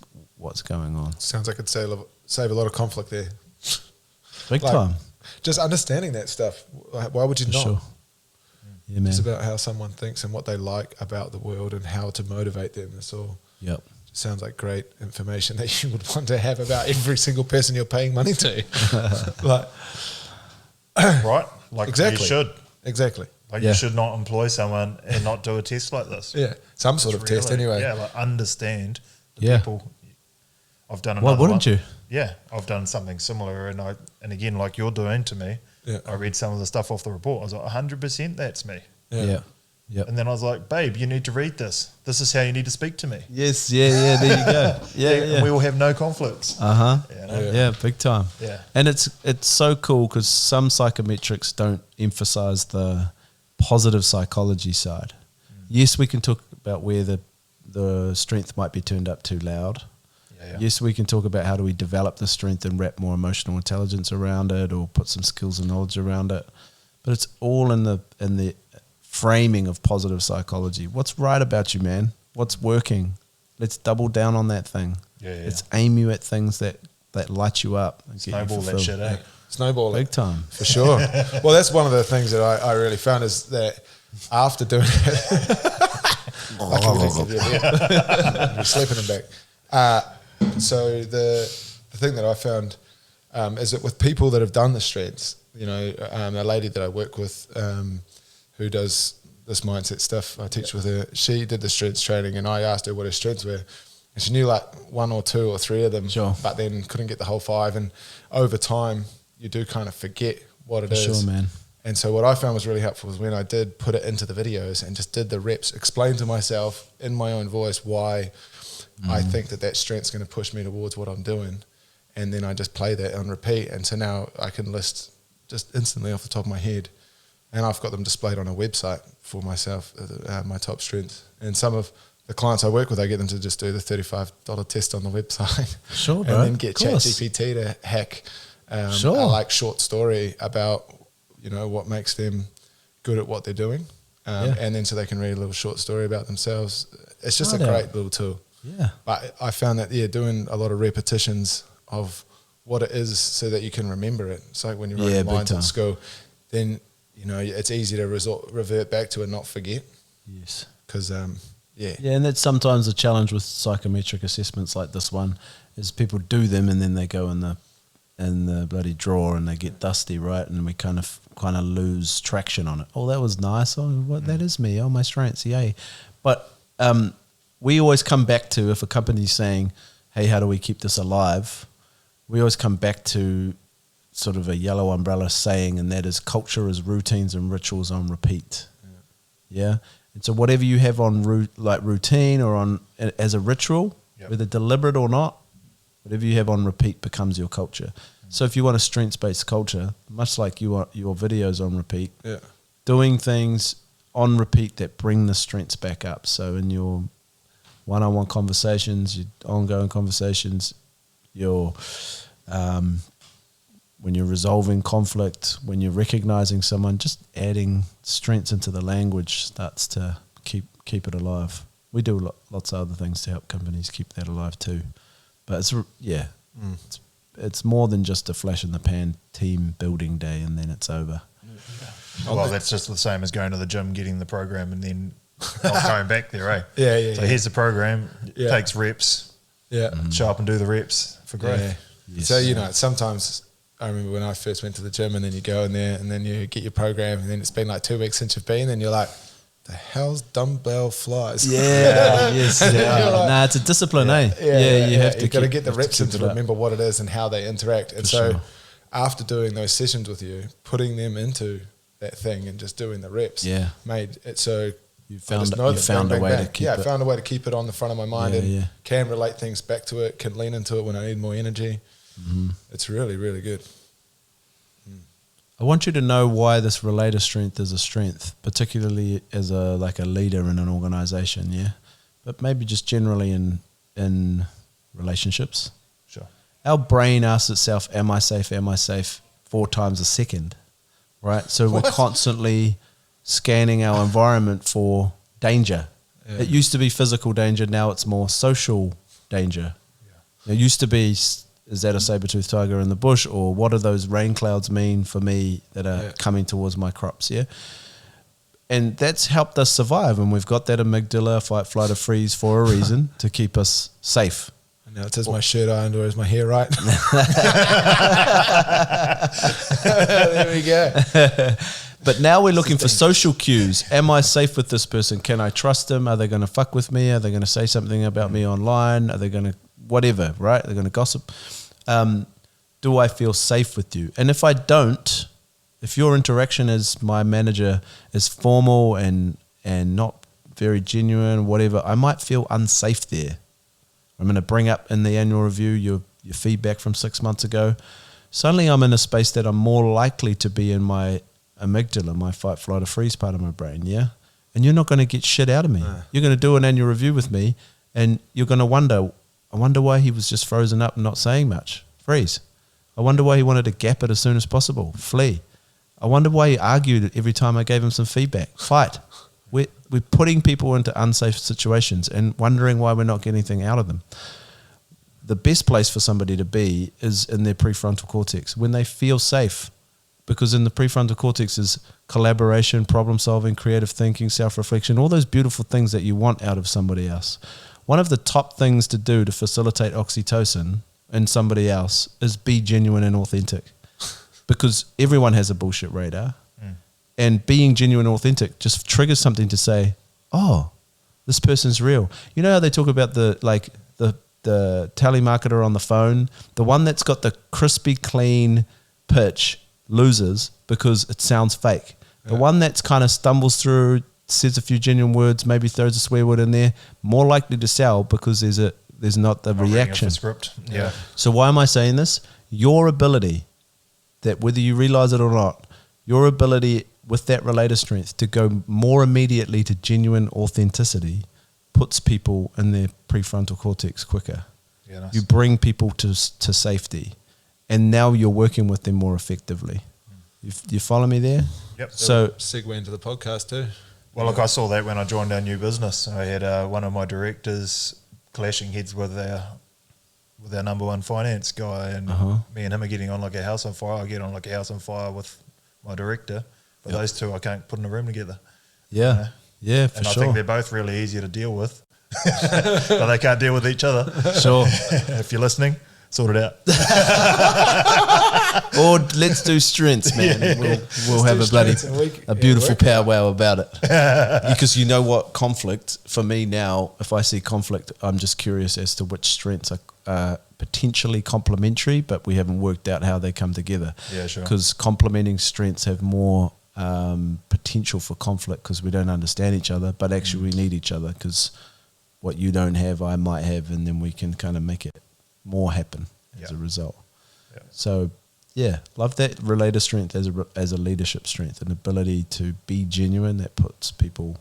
going on. Sounds like it'd save a lot of conflict there. Big time. Just understanding that stuff. Why would you not? Sure. Yeah, man. It's about how someone thinks and what they like about the world and how to motivate them. That's all. Yep. Sounds like great information that you would want to have about every single person you're paying money to. right? Like exactly. You should. Exactly. Like you should not employ someone and not do a test like this. Yeah. Some sort of test anyway. Yeah, like understand the people. I've done another Why wouldn't one. you? Yeah, I've done something similar, and again, like you're doing to me, I read some of the stuff off the report. I was like, 100% that's me. Yeah. Yep. And then I was like, babe, you need to read this. This is how you need to speak to me. Yes, yeah, there you go. Yeah. And we will have no conflicts. Yeah, big time. Yeah. And it's so cool because some psychometrics don't emphasize the positive psychology side. Yes, we can talk about where the strength might be turned up too loud. Yeah. Yes, we can talk about how do we develop the strength and wrap more emotional intelligence around it, or put some skills and knowledge around it. But it's all in the framing of positive psychology. What's right about you, man? What's working? Let's double down on that thing. Yeah. Let's aim you at things that light you up and Snowball get you that shit out. Snowball big time. For sure. Well, that's one of the things that I really found is that after doing it, you're slipping them back. So the thing that I found is that with people that have done the strengths, a lady that I work with who does this mindset stuff, I teach with her, she did the strengths training and I asked her what her strengths were. And she knew like 1 or 2 or 3 of them, but then couldn't get the whole 5. And over time, you do kind of forget what it is. Sure, man. And so what I found was really helpful was when I did put it into the videos and just did the reps, explain to myself in my own voice why I think that strength's going to push me towards what I'm doing. And then I just play that on repeat. And so now I can list just instantly off the top of my head. And I've got them displayed on a website for myself, my top strengths. And some of the clients I work with, I get them to just do the $35 test on the website. Sure, bro. And then get ChatGPT to hack a short story about, what makes them good at what they're doing. And then so they can read a little short story about themselves. It's just a great little tool. Yeah. But I found that, doing a lot of repetitions of what it is so that you can remember it. It's like when you're running lines at school, then, it's easy to revert back to and not forget. Yes. Because, Yeah, and that's sometimes a challenge with psychometric assessments like this one, is people do them and then they go in the bloody drawer and they get dusty, right? And we kind of lose traction on it. Oh, that was nice. Oh, that is me. Oh, my strengths, yay. But we always come back to, if a company's saying, hey, how do we keep this alive? We always come back to sort of a yellow umbrella saying, and that is culture is routines and rituals on repeat. Yeah. And so whatever you have on routine or on as a ritual, whether deliberate or not, whatever you have on repeat becomes your culture. So if you want a strengths-based culture, much like you want your videos on repeat, doing things on repeat that bring the strengths back up. So in your one-on-one conversations, your ongoing conversations, your when you're resolving conflict, when you're recognizing someone, just adding strengths into the language starts to keep it alive. We do lots of other things to help companies keep that alive too. But it's more than just a flash in the pan team building day and then it's over. Well, that's just the same as going to the gym, getting the program, and then not going back there, eh? Yeah. So here's the program. Takes reps. Yeah. Show up and do the reps for growth. Yeah. Yes. So, sometimes I remember when I first went to the gym and then you go in there and then you get your program and then it's been like 2 weeks since you've been and you're like, the hell's dumbbell flies? Yeah, yes. Yeah. Like, it's a discipline, eh? Yeah, you have to. You've got to get the reps in to it up. remember what it is and how they interact. And For so sure. after doing those sessions with you, putting them into that thing and just doing the reps made it so You I just found know a that way to keep it. I found a way to keep it on the front of my mind and Yeah. can relate things back to it, can lean into it when I need more energy. Mm-hmm. It's really, really good. I want you to know why this relator strength is a strength, particularly as a leader in an organization, but maybe just generally in relationships. Sure. Our brain asks itself, am I safe, 4 times a second, right? So we're constantly scanning our environment for danger. Yeah. It used to be physical danger, now it's more social danger. It used to be, is that a saber-toothed tiger in the bush, or what do those rain clouds mean for me that are coming towards my crops, And that's helped us survive, and we've got that amygdala, fight, flight, or freeze for a reason, to keep us safe. And now it says my shirt ironed or is my hair right? There we go. But now we're looking for social cues. Am I safe with this person? Can I trust them? Are they going to fuck with me? Are they going to say something about me online? Are they going to whatever, right? They're going to gossip. Do I feel safe with you? And if I don't, if your interaction as my manager is formal and not very genuine, whatever, I might feel unsafe there. I'm going to bring up in the annual review your feedback from 6 months ago. Suddenly I'm in a space that I'm more likely to be in my amygdala, my fight, flight, or freeze part of my brain, And you're not going to get shit out of me. You're going to do an annual review with me, and you're going to wonder, I wonder why he was just frozen up and not saying much. Freeze. I wonder why he wanted to gap it as soon as possible. Flee. I wonder why he argued every time I gave him some feedback. Fight. We're putting people into unsafe situations and wondering why we're not getting anything out of them. The best place for somebody to be is in their prefrontal cortex, when they feel safe. Because in the prefrontal cortex is collaboration, problem solving, creative thinking, self-reflection, all those beautiful things that you want out of somebody else. One of the top things to do to facilitate oxytocin in somebody else is be genuine and authentic. Because everyone has a bullshit radar. And being genuine and authentic just triggers something to say, oh, this person's real. You know how they talk about the telemarketer on the phone? The one that's got the crispy, clean pitch loses because it sounds fake. The one that's kind of stumbles through, says a few genuine words, maybe throws a swear word in there, more likely to sell because there's not the reaction. Script. Yeah. So why am I saying this? Your ability, that whether you realize it or not, your ability with that relator strength to go more immediately to genuine authenticity puts people in their prefrontal cortex quicker. Yeah, nice. You bring people to safety, and now you're working with them more effectively. You follow me there? Yep. So Segue into the podcast too. Well, look, I saw that when I joined our new business. I had one of my directors clashing heads with our number one finance guy, and me and him are getting on like a house on fire. I get on like a house on fire with my director, but those two I can't put in a room together. Yeah, yeah, for and sure. I think they're both really easy to deal with, but they can't deal with each other. Sure. If you're listening, sort it out. Or let's do strengths, man. We'll have a beautiful powwow about it. Because you know what, conflict, for me now, if I see conflict, I'm just curious as to which strengths are potentially complementary, but we haven't worked out how they come together. Yeah, sure. Because complementing strengths have more potential for conflict because we don't understand each other, but actually we need each other because what you don't have, I might have, and then we can kind of make it more happen as a result. Yeah. So, yeah, love that relator strength as a leadership strength, an ability to be genuine that puts people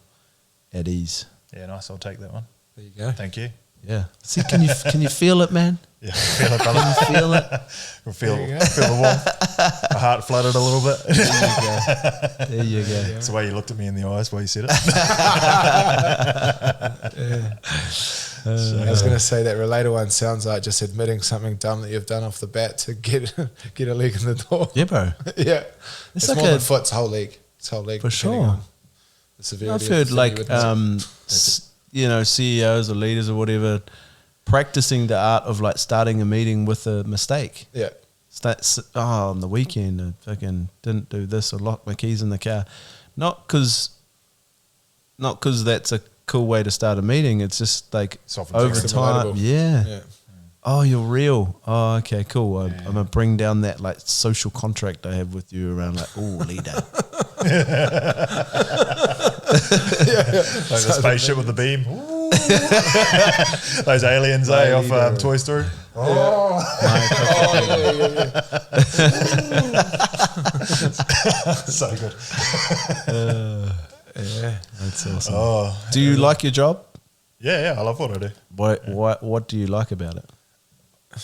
at ease. Yeah, nice. I'll take that one. There you go. Thank you. Yeah. See, can you feel it, man? Yeah, feel it, brother. Can you feel it? feel the warmth. My heart flooded a little bit. There you go. That's the way you looked at me in the eyes while you said it. I was going to say that related one sounds like just admitting something dumb that you've done off the bat to get a leg in the door. Yeah, bro. Yeah. It's It's like more a- than foot, it's whole leg. It's whole leg. For depending sure. on the severity I've of heard the thing like you witness. CEOs or leaders or whatever practicing the art of like starting a meeting with a mistake. Yeah. On the weekend I fucking didn't do this or locked my keys in the car. Not because that's a cool way to start a meeting. It's just like over Self-integrity. time. Relatable. Yeah. Yeah. Oh, you're real. Oh, okay, cool. I'm gonna bring down that like social contract I have with you around like, oh, leader. Like the spaceship with the beam. Those aliens, off Toy Story. So good. Yeah. That's awesome. Oh, Do you like your job? yeah, I love what I do. What do you like about it?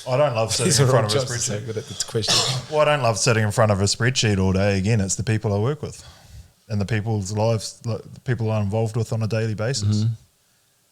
I don't love sitting These in are front all of a jobs to say spreadsheet. good at the question. Well, I don't love sitting in front of a spreadsheet all day. Again, it's the people I work with and the people's lives, like, the people I'm involved with on a daily basis.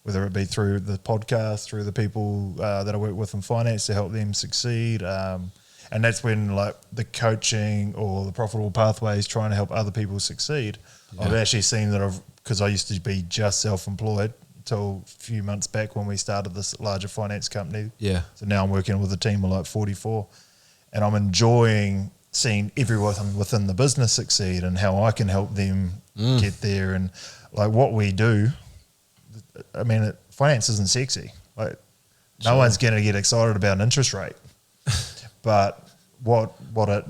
Whether it be through the podcast, through the people that I work with in finance to help them succeed. And that's when like the coaching or the profitable pathways trying to help other people succeed. I've actually seen that because I used to be just self-employed until a few months back when we started this larger finance company. Yeah. So now I'm working with a team of like 44 and I'm enjoying seeing everyone within the business succeed and how I can help them get there. And like what we do, I mean, finance isn't sexy. Like no one's going to get excited about an interest rate, but what it,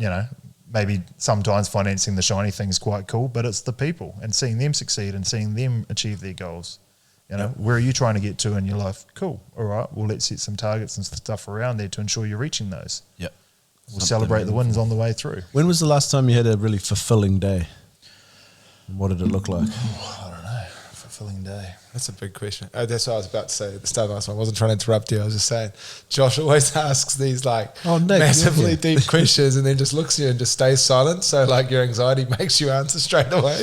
maybe sometimes financing the shiny thing is quite cool, but it's the people and seeing them succeed and seeing them achieve their goals. Where are you trying to get to in your life? Cool. All right. Well, let's set some targets and stuff around there to ensure you're reaching those. Yep. We'll celebrate the wins on the way through. When was the last time you had a really fulfilling day? And what did it look like? I don't know. Fulfilling day. That's a big question. That's what I was about to say at the start of last one. I wasn't trying to interrupt you. I was just saying, Josh always asks these like Nick, massively deep questions and then just looks at you and just stays silent. So like your anxiety makes you answer straight away.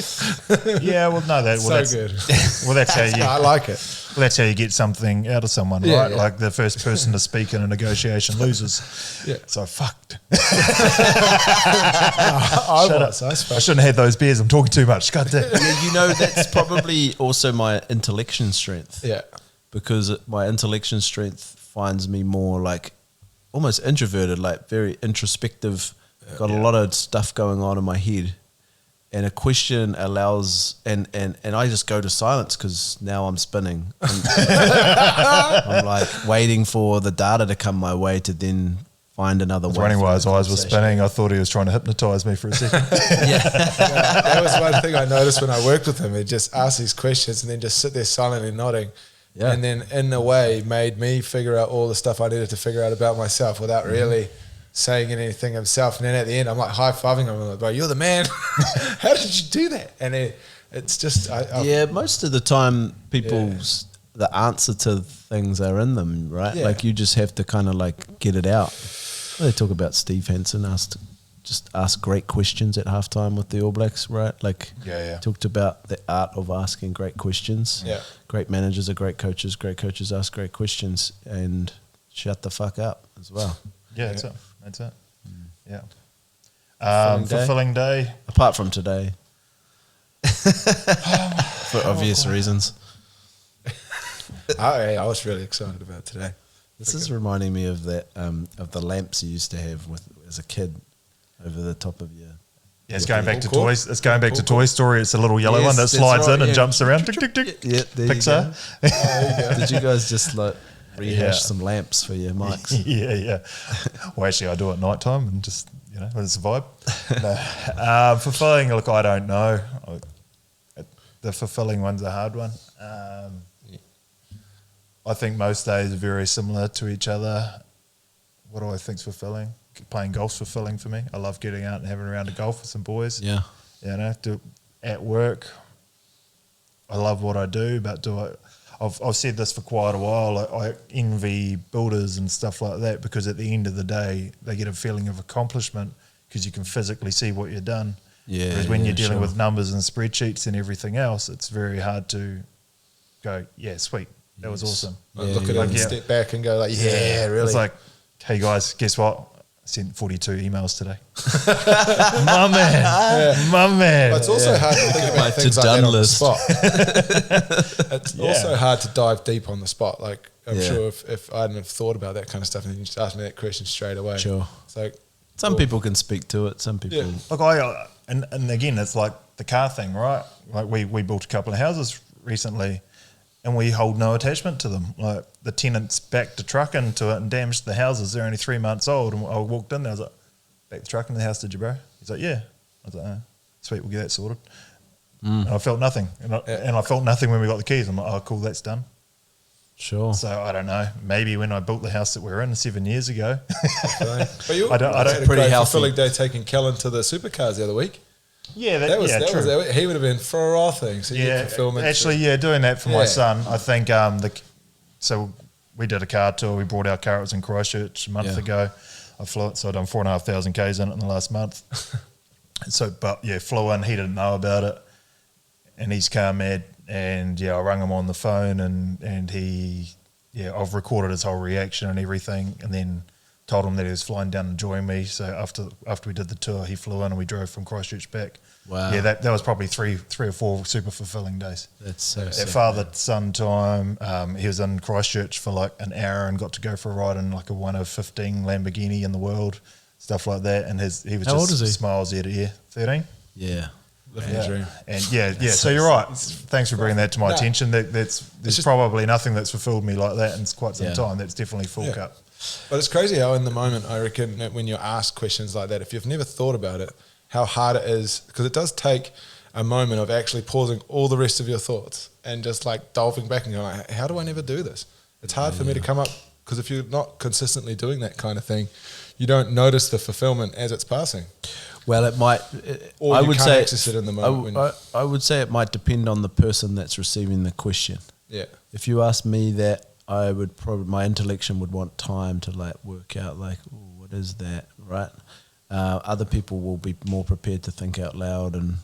Yeah, well, no, that's good. Well, that's how you. I like it. Well, that's how you get something out of someone, Yeah, right? yeah. Like the first person to speak in a negotiation loses. Yeah. So fucked. I I shouldn't have had those beers. I'm talking too much. God damn. Yeah, that's probably also my intellection strength. Yeah. Because my intellection strength finds me more like almost introverted, like very introspective, got a lot of stuff going on in my head. And a question allows, and I just go to silence because now I'm spinning. I'm like waiting for the data to come my way to then find another way. Running through while his the eyes were conversation. spinning, I thought he was trying to hypnotise me for a second. That was one thing I noticed when I worked with him. He'd just ask these questions and then just sit there silently nodding. Yeah. And then in a way made me figure out all the stuff I needed to figure out about myself without really saying anything himself. And then at the end, I'm like high-fiving him. I'm like, bro, you're the man. How did you do that? And it's just... Yeah, most of the time people's the answer to things are in them, right? Yeah. Like you just have to kind of like get it out. They talk about Steve Hansen ask great questions at halftime with the All Blacks, right? Like talked about the art of asking great questions. Yeah. Great managers are great coaches ask great questions and shut the fuck up as well. Yeah, that's it. Yeah. Fulfilling day. Apart from today. For obvious reasons. I was really excited about today. This is reminding me of that of the lamps you used to have as a kid over the top of your. Yeah, it's going back to Cool. toys. It's going back to Toy Story. It's a little yellow Yes, one that that's slides right, in and yeah. jumps around. Tick, tick, tick. Yeah, there Pixar. you go. Did you guys just like rehash Yeah. some lamps for your mics? Yeah. Well, actually, I do it at night time and just, it's a vibe. No. Fulfilling, look, I don't know. The fulfilling one's a hard one. I think most days are very similar to each other. What do I think's fulfilling? Playing golf's fulfilling for me. I love getting out and having a round of golf with some boys. Yeah. At work, I love what I do, but I I've said this for quite a while. I envy builders and stuff like that because at the end of the day, they get a feeling of accomplishment because you can physically see what you've done. Yeah. Whereas when you're dealing sure. with numbers and spreadsheets and everything else, it's very hard to go, yeah, sweet, that was awesome. Look at it and step back and go like, yeah, really. It's like, hey guys, guess what? I sent 42 emails today. My man. But it's also hard to think about things like that on the spot. It's also hard to dive deep on the spot. Like, I'm sure if I hadn't have thought about that kind of stuff and you just asked me that question straight away. Sure. It's like, some people can speak to it. Some people. Look, and again, it's like the car thing, right? Like we built a couple of houses recently and we hold no attachment to them. Like the tenants backed the truck into it and damaged the houses. They're only 3 months old. And I walked in there, I was like, back the truck into the house, did you, bro? He's like, yeah. I was like, oh, sweet, we'll get that sorted. And I felt nothing. And I felt nothing when we got the keys. I'm like, oh, cool, that's done. Sure. So I don't know. Maybe when I built the house that we're in 7 years ago. but you I don't had a pretty great healthy. fulfilling day taking Kellen to the supercars the other week. Yeah, That was true. he would have been frothing. So you get fulfillment. Actually, doing that for my son. I think so we did a car tour. We brought our car. It was in Christchurch a month ago. I flew it, so I've done 4,500 Ks in it in the last month. Flew in. He didn't know about it, and he's car mad. And I rang him on the phone, and he, I've recorded his whole reaction and everything, and then told him that he was flying down and joining me. So after we did the tour, he flew in and we drove from Christchurch back. Wow. Yeah, that was probably three or four super fulfilling days. That's so At sick, father-son time, he was in Christchurch for like an hour and got to go for a ride in like a 1 of 15 Lamborghini in the world, stuff like that. And he was How old just is he? smiles ear to ear. 13? Yeah. Living the dream. And so you're right. Thanks for bringing that to my attention. There's probably nothing that's fulfilled me like that in quite some time. That's definitely full cup. But it's crazy how in the moment, I reckon, that when you're asked questions like that, if you've never thought about it, how hard it is, because it does take a moment of actually pausing all the rest of your thoughts and just like delving back and going like, how do I never do this? It's hard for me to come up, because if you're not consistently doing that kind of thing, you don't notice the fulfillment as it's passing. Well, it might. Or I you would can't say access it in the moment. I would say it might depend on the person that's receiving the question. Yeah. If you ask me that, I would probably, my intellection would want time to like work out like, ooh, what is that, right? Other people will be more prepared to think out loud and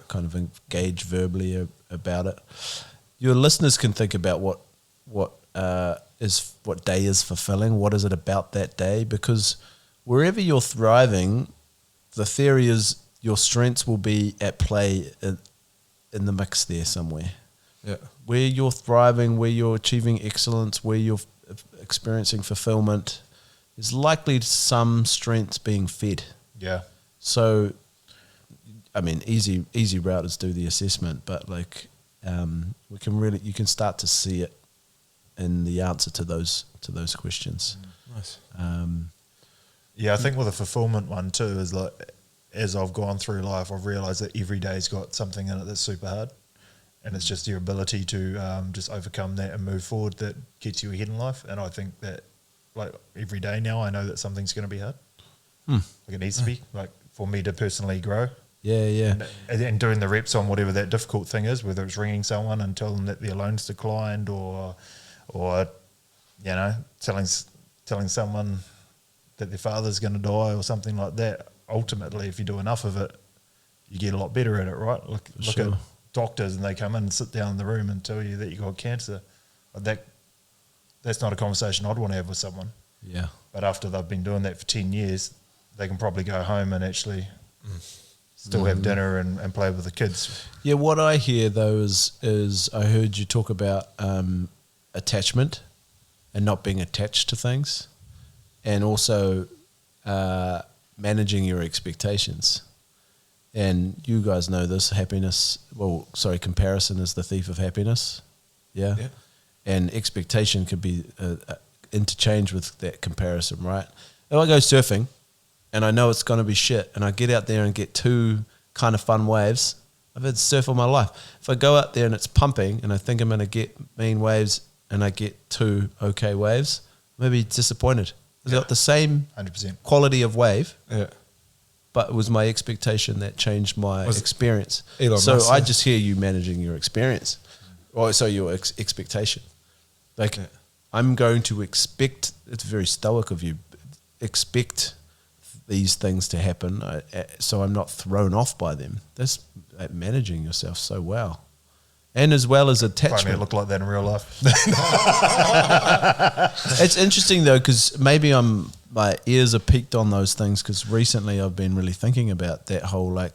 kind of engage verbally about it. Your listeners can think about what day is fulfilling. What is it about that day? Because wherever you're thriving, the theory is your strengths will be at play in the mix there somewhere. Yeah. Where you're thriving, where you're achieving excellence, where you're experiencing fulfillment, there's likely some strengths being fed. Yeah. So, I mean, easy route is do the assessment, but like you can start to see it in the answer to those questions. Nice. I think with the fulfillment one too is like, as I've gone through life, I've realised that every day's got something in it that's super hard, and it's just your ability to just overcome that and move forward that gets you ahead in life. And I think that like every day now, I know that something's going to be hard. Like it needs to be, like for me to personally grow. Yeah. And doing the reps on whatever that difficult thing is, whether it's ringing someone and telling them that their loan's declined, or telling someone that their father's going to die or something like that. Ultimately, if you do enough of it, you get a lot better at it, right? Look at doctors, and they come in and sit down in the room and tell you that you got cancer. That's not a conversation I'd want to have with someone. Yeah. But after they've been doing that for 10 years, they can probably go home and actually still have dinner and play with the kids. Yeah, what I hear though is I heard you talk about attachment and not being attached to things, and also managing your expectations. And you guys know this, comparison is the thief of happiness. Yeah. And expectation could be interchanged with that comparison, right? If I go surfing and I know it's going to be shit, and I get out there and get 2 kind of fun waves, I've had to surf all my life. If I go out there and it's pumping and I think I'm going to get mean waves and I get 2 okay waves, maybe disappointed. It's got the same 100% quality of wave, Yeah. but it was my expectation that changed my experience. Elon so Musk, I just hear you managing your experience. Oh, so your expectation. Like, I'm going to expect, it's very stoic of you, expect these things to happen so I'm not thrown off by them. That's managing yourself so well. And as well as attachment. Funny, it look like that in real life. It's interesting though, because maybe my ears are peaked on those things, because recently I've been really thinking about that whole like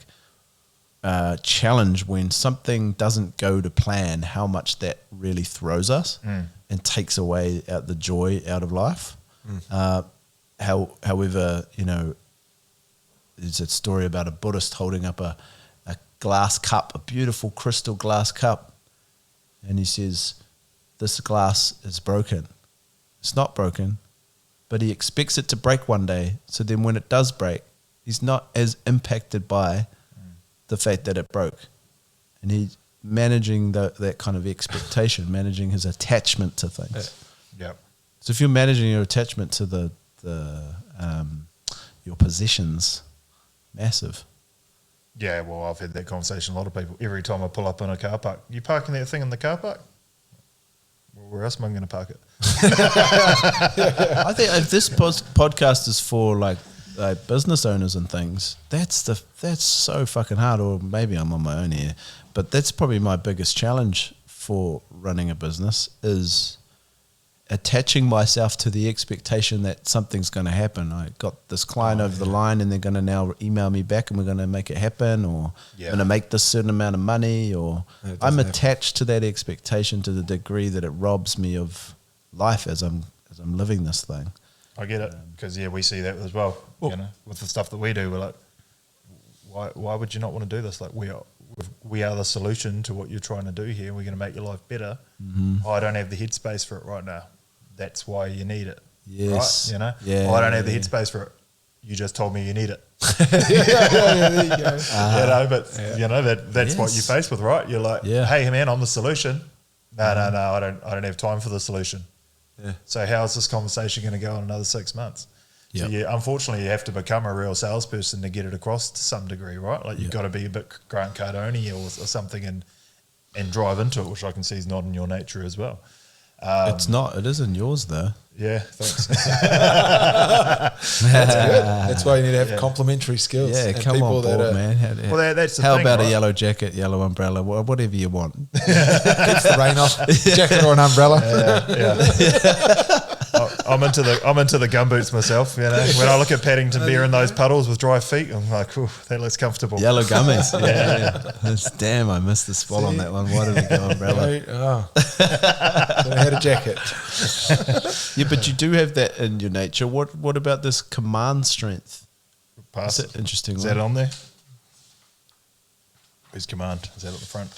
challenge when something doesn't go to plan, how much that really throws us and takes away the joy out of life. However, you know, there's a story about a Buddhist holding up a glass cup, a beautiful crystal glass cup, and he says, this glass is broken. It's not broken, but he expects it to break one day. So then when it does break, he's not as impacted by the fact that it broke. And he's managing that kind of expectation, managing his attachment to things. Yeah. So if you're managing your attachment to your possessions, massive. Yeah, well, I've had that conversation. A lot of people, every time I pull up in a car park, you parking that thing in the car park? Well, where else am I going to park it? I think if this podcast is for like business owners and things, that's so fucking hard. Or maybe I'm on my own here, but that's probably my biggest challenge for running a business, is attaching myself to the expectation that something's going to happen. I got this client over the line and they're going to now email me back and we're going to make it happen, or I'm going to make this certain amount of money, or I'm attached to that expectation to the degree that it robs me of life as I'm living this thing. I get it, because we see that as well. You know, with the stuff that we do, we're like, why would you not want to do this? Like, we are the solution to what you're trying to do here. We're going to make your life better. Oh, I don't have the headspace for it right now. That's why you need it. Yes. Right? You know? Yeah, I don't have the headspace for it. You just told me you need it. there you go. You know, but you know that's what you face with, right? You're like, hey man, I'm the solution. No, I don't have time for the solution. Yeah. So how's this conversation going to go in another 6 months? So unfortunately, you have to become a real salesperson to get it across to some degree, right? Like you've got to be a bit Grant Cardone or something and drive into it, which I can see is not in your nature as well. It's not. It is in yours though. Yeah, thanks. That's good. That's why you need to have complementary skills. Yeah, and come on board, man. That's the how thing, about right? a yellow jacket, yellow umbrella, whatever you want? Keeps the rain off. Jacket or an umbrella. I'm into the gumboots myself. You know, when I look at Paddington Bear in those puddles with dry feet, I'm like, "Ooh, that looks comfortable." Yellow gummies. Damn, I missed the spot on that one. Why did we go umbrella? I had a jacket. Yeah, but you do have that in your nature. What about this command strength? Pass. Is that interesting? Is that on there? Where's command? Is that at the front?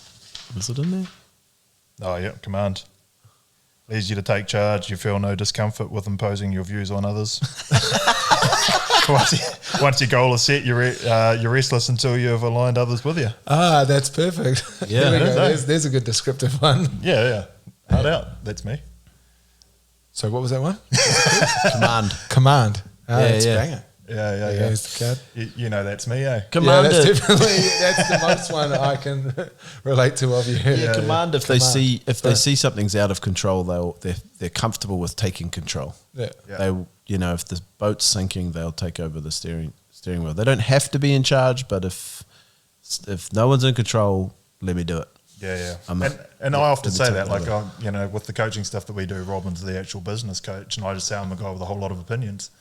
Is it in there? Oh yeah, command. Leads you to take charge. You feel no discomfort with imposing your views on others. Once your goal is set, you're restless until you've aligned others with you. That's perfect. Yeah, there we go. There's a good descriptive one. Yeah. Hard out. That's me. So what was that one? Command. That's banger. Yeah. Here's the card. You know that's me, eh? Commander. Yeah, that's the most one I can relate to of you. Command. If they see something's out of control, they're comfortable with taking control. Yeah. They, if the boat's sinking, they'll take over the steering wheel. They don't have to be in charge, but if no one's in control, let me do it. Yeah. And I often say that, like, with the coaching stuff that we do, Robin's the actual business coach, and I just say I'm a guy with a whole lot of opinions.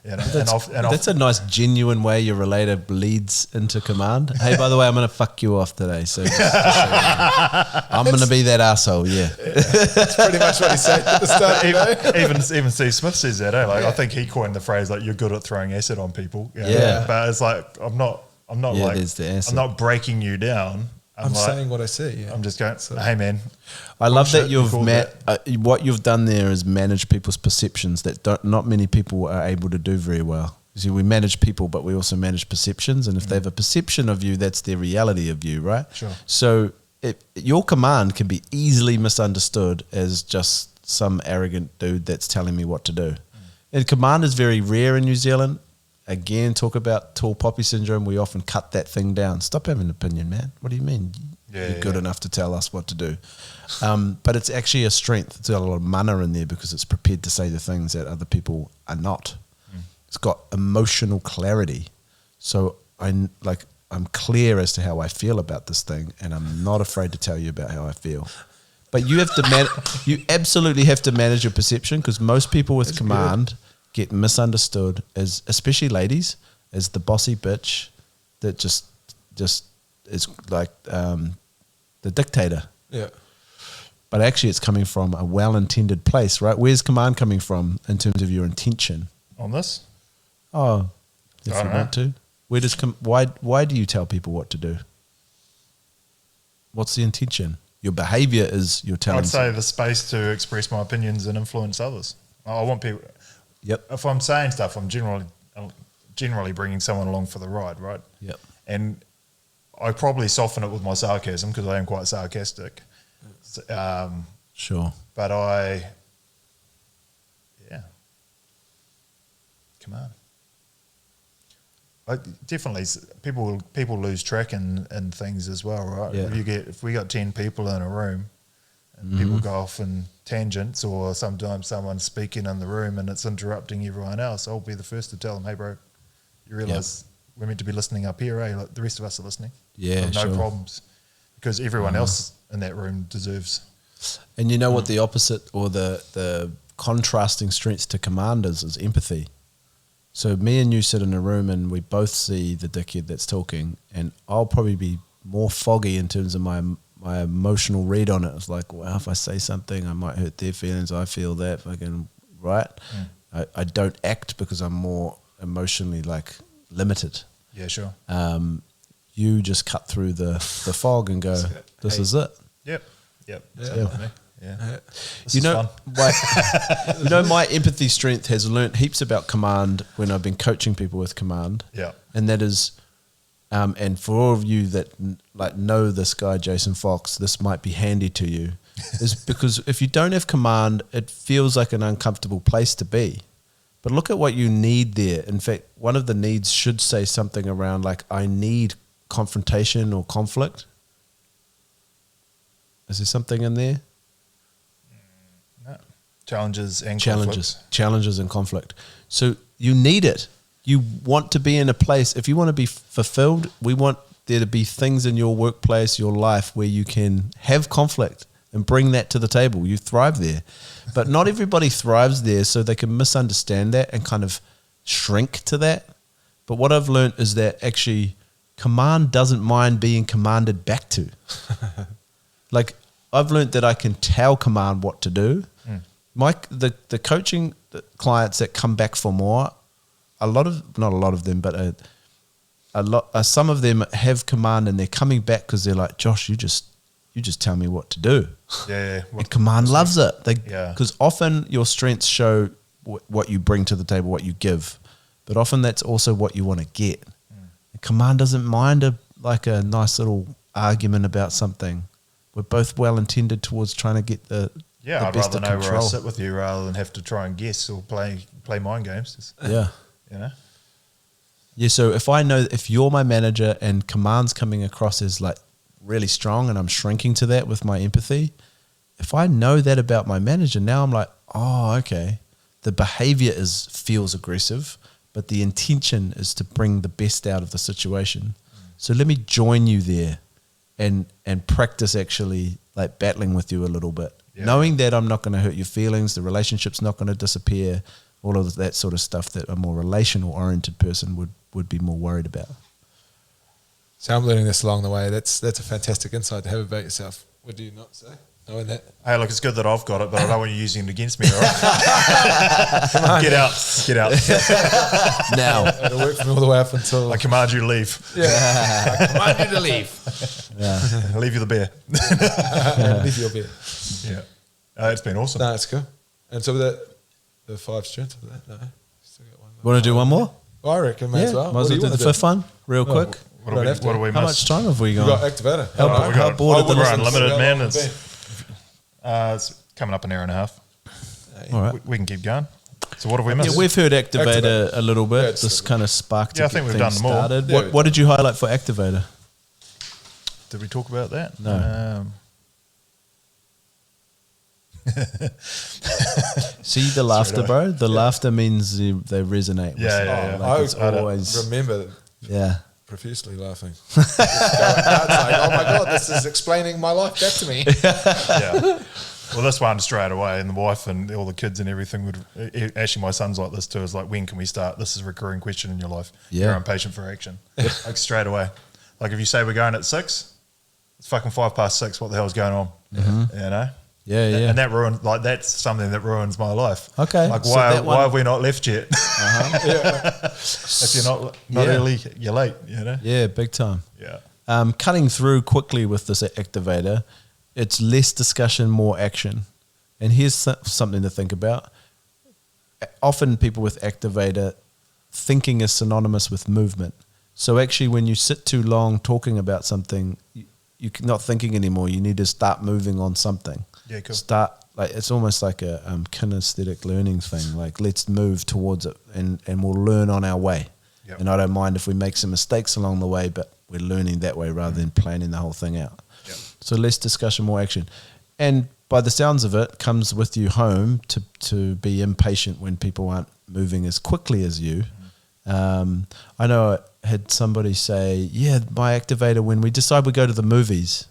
That's a nice, genuine way your relator bleeds into command. Hey, by the way, I'm going to fuck you off today. So I'm going to be that asshole. Yeah. That's pretty much what he said at the start. Even Steve Smith says that. I think he coined the phrase like, "You're good at throwing acid on people." Yeah. But it's like I'm not like there's the acid. I'm not breaking you down. I'm like, saying what I see. Yeah. I'm just going, hey man. I love that what you've done there is manage people's perceptions that not many people are able to do very well. See, we manage people, but we also manage perceptions. And if they have a perception of you, that's their reality of you, right? Sure. So your command can be easily misunderstood as just some arrogant dude that's telling me what to do. And command is very rare in New Zealand. Again, talk about tall poppy syndrome. We often cut that thing down. Stop having an opinion, man. What do you mean? You're good enough to tell us what to do. But it's actually a strength. It's got a lot of mana in there because it's prepared to say the things that other people are not. It's got emotional clarity. So I'm clear as to how I feel about this thing, and I'm not afraid to tell you about how I feel. But you have to you absolutely have to manage your perception, because most people with command get misunderstood as, especially ladies, as the bossy bitch that just is like the dictator. Yeah. But actually it's coming from a well-intended place, right? Where's command coming from in terms of your intention? On this? Oh, if you want to. Where does why do you tell people what to do? What's the intention? Your behavior is you're telling. I'd say the space to express my opinions and influence others. I want people. Yep. If I'm saying stuff, I'm generally bringing someone along for the ride, right? Yep. And I probably soften it with my sarcasm because I am quite sarcastic. Sure. But come on. Definitely, people lose track in things as well, right? Yeah. If we got 10 people in a room, and people go off in tangents, or sometimes someone's speaking in the room and it's interrupting everyone else, I'll be the first to tell them, hey, bro, you realise we're meant to be listening up here, eh? Like the rest of us are listening. Yeah, no problems, because everyone else in that room deserves. And you know what the opposite, or the contrasting strengths to commanders is empathy. So me and you sit in a room and we both see the dickhead that's talking, and I'll probably be more foggy in terms of my emotional read on it. It's like, well, if I say something, I might hurt their feelings. I feel that fucking right. I don't act because I'm more emotionally limited. Yeah, sure. You just cut through the fog and go, this is it. Yep. Yeah. You know, my empathy strength has learnt heaps about command when I've been coaching people with command. Yeah. And that is, and for all of you that know this guy, Jason Fox, this might be handy to you, is because if you don't have command, it feels like an uncomfortable place to be. But look at what you need there. In fact, one of the needs should say something around I need confrontation or conflict. Is there something in there? No. Challenges and conflict. So you need it. You want to be in a place. If you want to be fulfilled, we want there to be things in your workplace, your life, where you can have conflict and bring that to the table. You thrive there. But not everybody thrives there, so they can misunderstand that and kind of shrink to that. But what I've learned is that actually command doesn't mind being commanded back to. I've learned that I can tell command what to do. The coaching clients that come back for more, not a lot of them, but some of them have command and they're coming back because they're like, Josh, you just tell me what to do. Yeah. And command loves it. Because often your strengths show what you bring to the table, what you give, but often that's also what you want to get. And command doesn't mind a nice little argument about something. We're both well intended towards trying to get the I'd best rather of know control. where I sit with you rather than have to try and guess or play mind games. Yeah. You know? Yeah, so if I know if you're my manager and command's coming across as really strong and I'm shrinking to that with my empathy, if I know that about my manager, now I'm like, oh, okay. The behavior feels aggressive, but the intention is to bring the best out of the situation. So let me join you there. And practice actually battling with you a little bit, knowing that I'm not going to hurt your feelings, the relationship's not going to disappear, all of that sort of stuff that a more relational oriented person would be more worried about. So I'm learning this along the way. That's a fantastic insight to have about yourself. What do you not say? Knowing that. Hey, look, it's good that I've got it, but I don't want you using it against me, all right? Come on, get out. Now. It'll work from all the way up until... I command you to leave. Yeah. I command you to leave. Yeah. Leave you the beer. Leave your beer. Yeah. It's been awesome. No, it's cool. And so the 5 strengths of that, no. Still got one more. Want to do one more? I reckon may as well. Might as well do the fifth one real quick. What do we How miss? much time have we You got? got activator. How bored are the We're listeners? unlimited, man. It's coming up an hour and a half. All right. We can keep going. So what have we missed? Yeah, we've heard Activator a little bit. Yeah, this kind of sparked I think we've done them all. started. Yeah, What did you highlight for Activator? Did we talk about that? No. See the laughter, bro? The laughter means they resonate with Yeah, something. yeah, yeah. Like it's I always, remember yeah. profusely laughing. Just going nuts, like, oh my God, this is explaining my life back to me. Yeah. Well, this one straight away, and the wife and all the kids and everything would. Actually, my son's like this too. Is like, when can we start? This is a recurring question in your life. Yeah. You're impatient for action. Like straight away. Like if you say we're going at 6, it's fucking 6:05. What the hell's going on? Mm-hmm. You know. Yeah, yeah. And that ruined. Like that's something that ruins my life. Okay. Like so why that one- have we not left yet? Uh-huh. If you're not Yeah. early, you're late. You know. Yeah, big time. Yeah. Cutting through quickly with this activator, it's less discussion, more action. And here's something to think about. Often people with activator, thinking is synonymous with movement. So actually when you sit too long talking about something, you're not thinking anymore. You need to start moving on something. Yeah, cool. It's almost like a kinesthetic learning thing. Like let's move towards it and we'll learn on our way. Yep. And I don't mind if we make some mistakes along the way, but we're learning that way rather than planning the whole thing out. Yep. So less discussion, more action. And by the sounds of it, comes with you home to be impatient when people aren't moving as quickly as you. I know I had somebody say, yeah, my activator, when we decide we go to the movies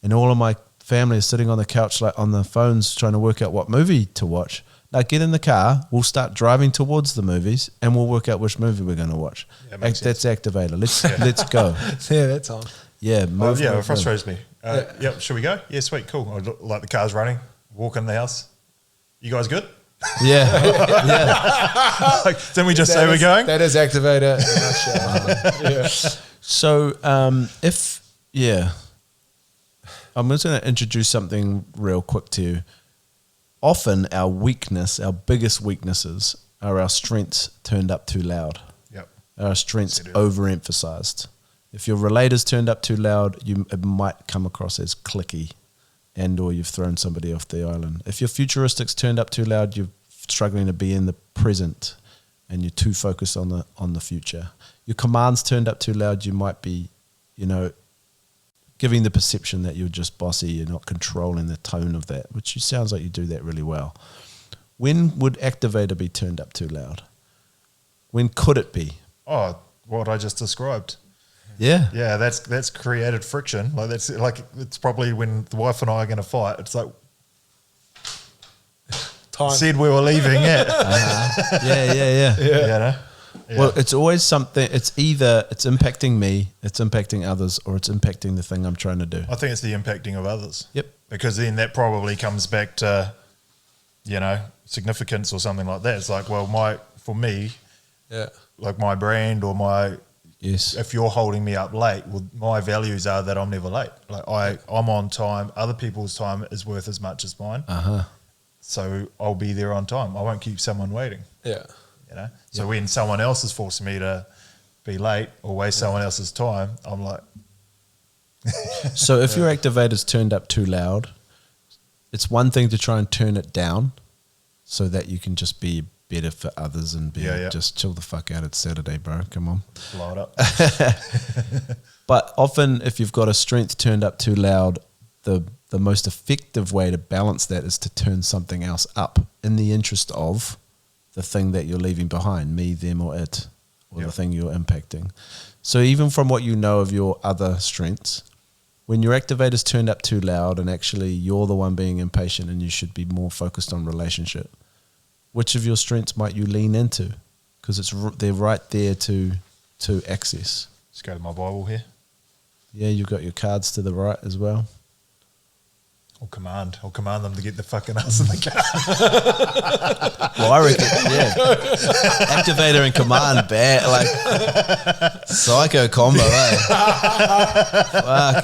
and all of my family is sitting on the couch, like on the phones, trying to work out what movie to watch. Now get in the car, we'll start driving towards the movies and we'll work out which movie we're going to watch. Yeah, makes That's activator. Let's go. Yeah, that's on. Yeah. Move, It move, frustrates me. Yep, should we go? Yeah, sweet, cool. I look like the car's running, walk in the house. You guys good? move. Yeah. Yeah. Like, didn't we just say we're going? That is activator in a nutshell. Yeah. So I'm just going to introduce something real quick to you. Often our biggest weaknesses are our strengths turned up too loud. Yep. Our strengths overemphasized. If your relator's turned up too loud, it might come across as clicky and or you've thrown somebody off the island. If your futuristic's turned up too loud, you're struggling to be in the present and you're too focused on the future. Your commands turned up too loud, you might be, giving the perception that you're just bossy, you're not controlling the tone of that, which sounds like you do that really well. When would activator be turned up too loud? When could it be? Oh, what I just described. Yeah. Yeah, that's created friction. Like it's probably when the wife and I are going to fight. It's like Time. said we were leaving it. Yeah. You know? Yeah. Well, it's always something. It's either it's impacting me, it's impacting others, or it's impacting the thing I'm trying to do. I think it's the impacting of others. Yep. Because then that probably comes back to, significance or something like that. It's like, well, for me, Yeah. like my brand or Yes. if you're holding me up late, well, my values are that I'm never late. Like I'm on time. Other people's time is worth as much as mine. So I'll be there on time. I won't keep someone waiting. Yeah. So when someone else is forcing me to be late or waste someone else's time, I'm like, So if your activator's turned up too loud, it's one thing to try and turn it down so that you can just be better for others and just chill the fuck out. It's Saturday, bro. Come on. blow it up. But often if you've got a strength turned up too loud, the most effective way to balance that is to turn something else up in the interest of the thing that you're leaving behind, me, them, or it, or the thing you're impacting. So even from what you know of your other strengths, when your activator's turned up too loud and actually you're the one being impatient and you should be more focused on relationship, which of your strengths might you lean into? Because they're right there to access. Let's go to my Bible here. Yeah, you've got your cards to the right as well. I'll command them to get the fucking ass in the car. Well, I reckon, activator and command, bad, like psycho combo, eh? Fuck,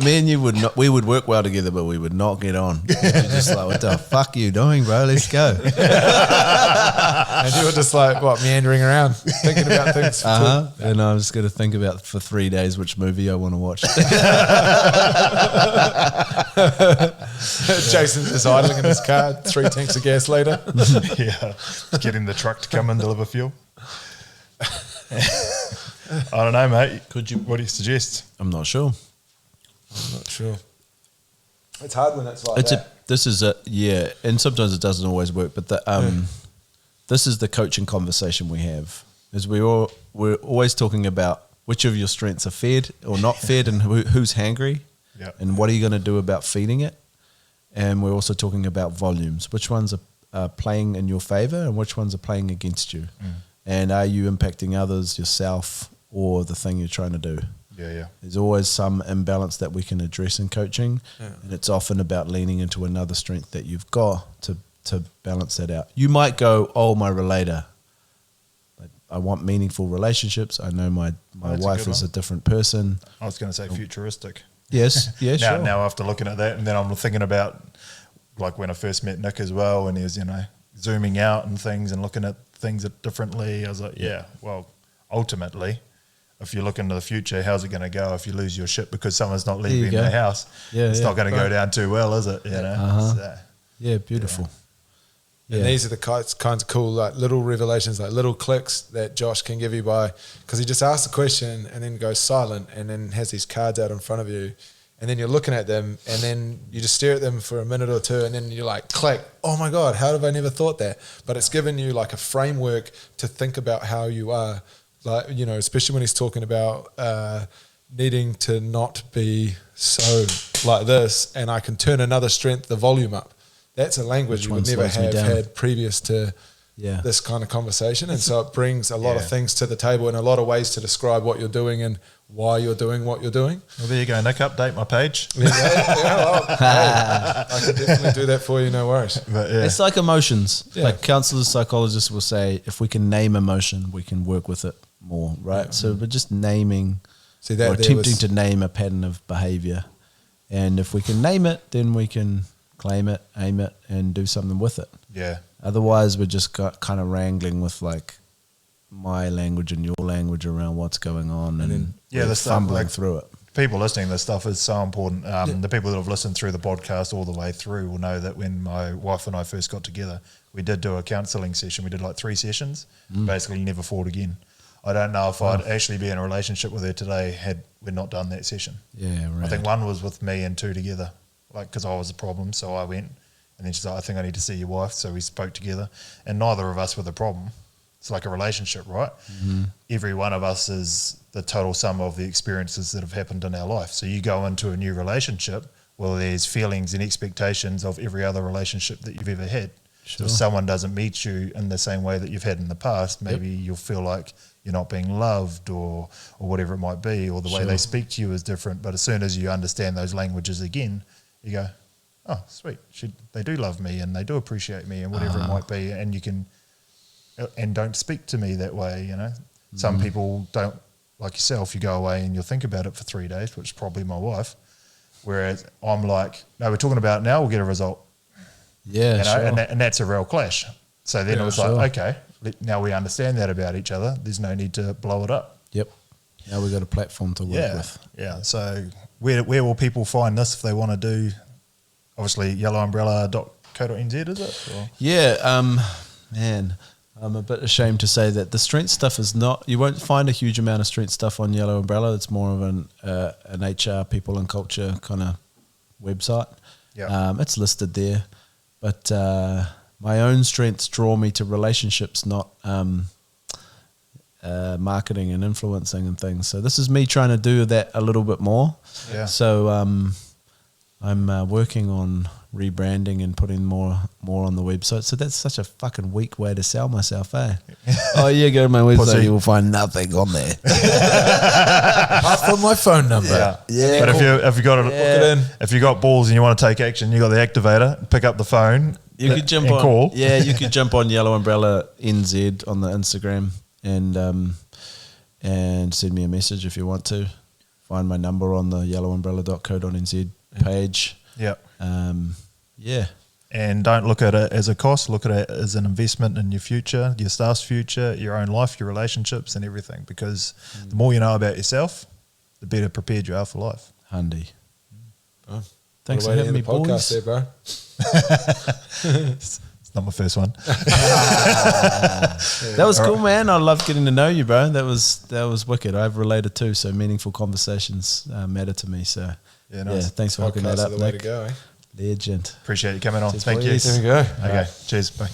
me and you we would work well together, but we would not get on. We'd be just like, what the fuck are you doing, bro? Let's go. And you were just like, meandering around, thinking about things. And I was going to think about for 3 days which movie I want to watch. Jason's just idling in his car, 3 tanks of gas later. Yeah. Getting the truck to come and deliver fuel. I don't know, mate. What do you suggest? I'm not sure. I'm not sure. It's hard when it's like that. And sometimes it doesn't always work, but this is the coaching conversation we have. Is we're always talking about which of your strengths are fed or not fed, and who's hangry, and what are you going to do about feeding it. And we're also talking about volumes. Which ones are playing in your favor, and which ones are playing against you, and are you impacting others, yourself, or the thing you're trying to do? There's always some imbalance that we can address in coaching, and it's often about leaning into another strength that you've got to balance that out. You might go, oh, my relator, I want meaningful relationships. I know my wife is a different person. I was going to say futuristic. Yes, yeah, sure. Now after looking at that, and then I'm thinking about like when I first met Nick as well, and he was, zooming out and things and looking at things differently. I was like, well, ultimately, if you look into the future, how's it going to go if you lose your shit because someone's not leaving the house? It's not going to go down too well, is it? Yeah, beautiful. And these are the kinds of cool, like little revelations, like little clicks that Josh can give you because he just asks a question and then goes silent and then has these cards out in front of you. And then you're looking at them and then you just stare at them for a minute or two and then you're like, click, oh my God, how have I never thought that? But it's given you like a framework to think about how you are, like, especially when he's talking about needing to not be so like this, and I can turn another strength, the volume up. That's a language you would never have had previous to this kind of conversation. And so it brings a lot of things to the table and a lot of ways to describe what you're doing and why you're doing what you're doing. Well, there you go, Nick. Update my page. I can definitely do that for you, no worries. But, It's like emotions. Like counselors, psychologists will say, if we can name emotion, we can work with it more, right? So we're just naming or attempting to name a pattern of behavior. And if we can name it, then we can claim it, aim it, and do something with it. Yeah. Otherwise, we're just kind of wrangling with like my language and your language around what's going on, and then fumbling through it. People listening, this stuff is so important. The people that have listened through the podcast all the way through will know that when my wife and I first got together, we did do a counselling session. We did like 3 sessions, basically never fought again. I don't know if I'd actually be in a relationship with her today had we not done that session. Yeah, right. I think 1 was with me and 2 together, like because I was the problem, so I went. And then she's like, I think I need to see your wife. So we spoke together. And neither of us were the problem. It's like a relationship, right? Mm-hmm. Every one of us is the total sum of the experiences that have happened in our life. So you go into a new relationship, well, there's feelings and expectations of every other relationship that you've ever had. Sure. If someone doesn't meet you in the same way that you've had in the past, maybe you'll feel like you're not being loved or whatever it might be, or the way they speak to you is different. But as soon as you understand those languages again, you go, oh, sweet, they do love me and they do appreciate me and whatever it might be, and you can, and don't speak to me that way, Some people don't, like yourself, you go away and you'll think about it for 3 days, which is probably my wife, whereas I'm like, no, we're talking about it now, we'll get a result. Yeah, sure. And that's a real clash. So then it was like, okay, now we understand that about each other, there's no need to blow it up. Yep. Now we've got a platform to work with. Yeah, so where will people find this if they want to do... Obviously, yellowumbrella.co.nz, is it? Or? Yeah, man, I'm a bit ashamed to say that the strength stuff is not... You won't find a huge amount of strength stuff on Yellow Umbrella. It's more of an HR, people and culture kind of website. Yeah. It's listed there. But my own strengths draw me to relationships, not marketing and influencing and things. So this is me trying to do that a little bit more. Yeah. So... I'm working on rebranding and putting more on the website. So that's such a fucking weak way to sell myself, eh? Oh, yeah, go to my website, you will find nothing on there. Apart from my phone number. Yeah. But if you got balls and you want to take action, you got the activator, pick up the phone. You could jump on. Call. Yeah, you could jump on Yellow Umbrella NZ on the Instagram and send me a message if you want to. Find my number on the yellowumbrella.co.nz page. Yeah. Yeah. And don't look at it as a cost. Look at it as an investment in your future, your staff's future, your own life, your relationships and everything. Because the more you know about yourself, the better prepared you are for life. Handy. Thanks for having me, boys. There, bro. It's not my first one. That was cool, man. I love getting to know you, bro. That was wicked. I've related too. So meaningful conversations matter to me. So Yeah, nice. thanks for hooking that Podcasts up, are the way Nick. to go, eh? Legend. Appreciate you coming on. Cheers, Thank you. boys. There we go. Okay, cheers. Bye.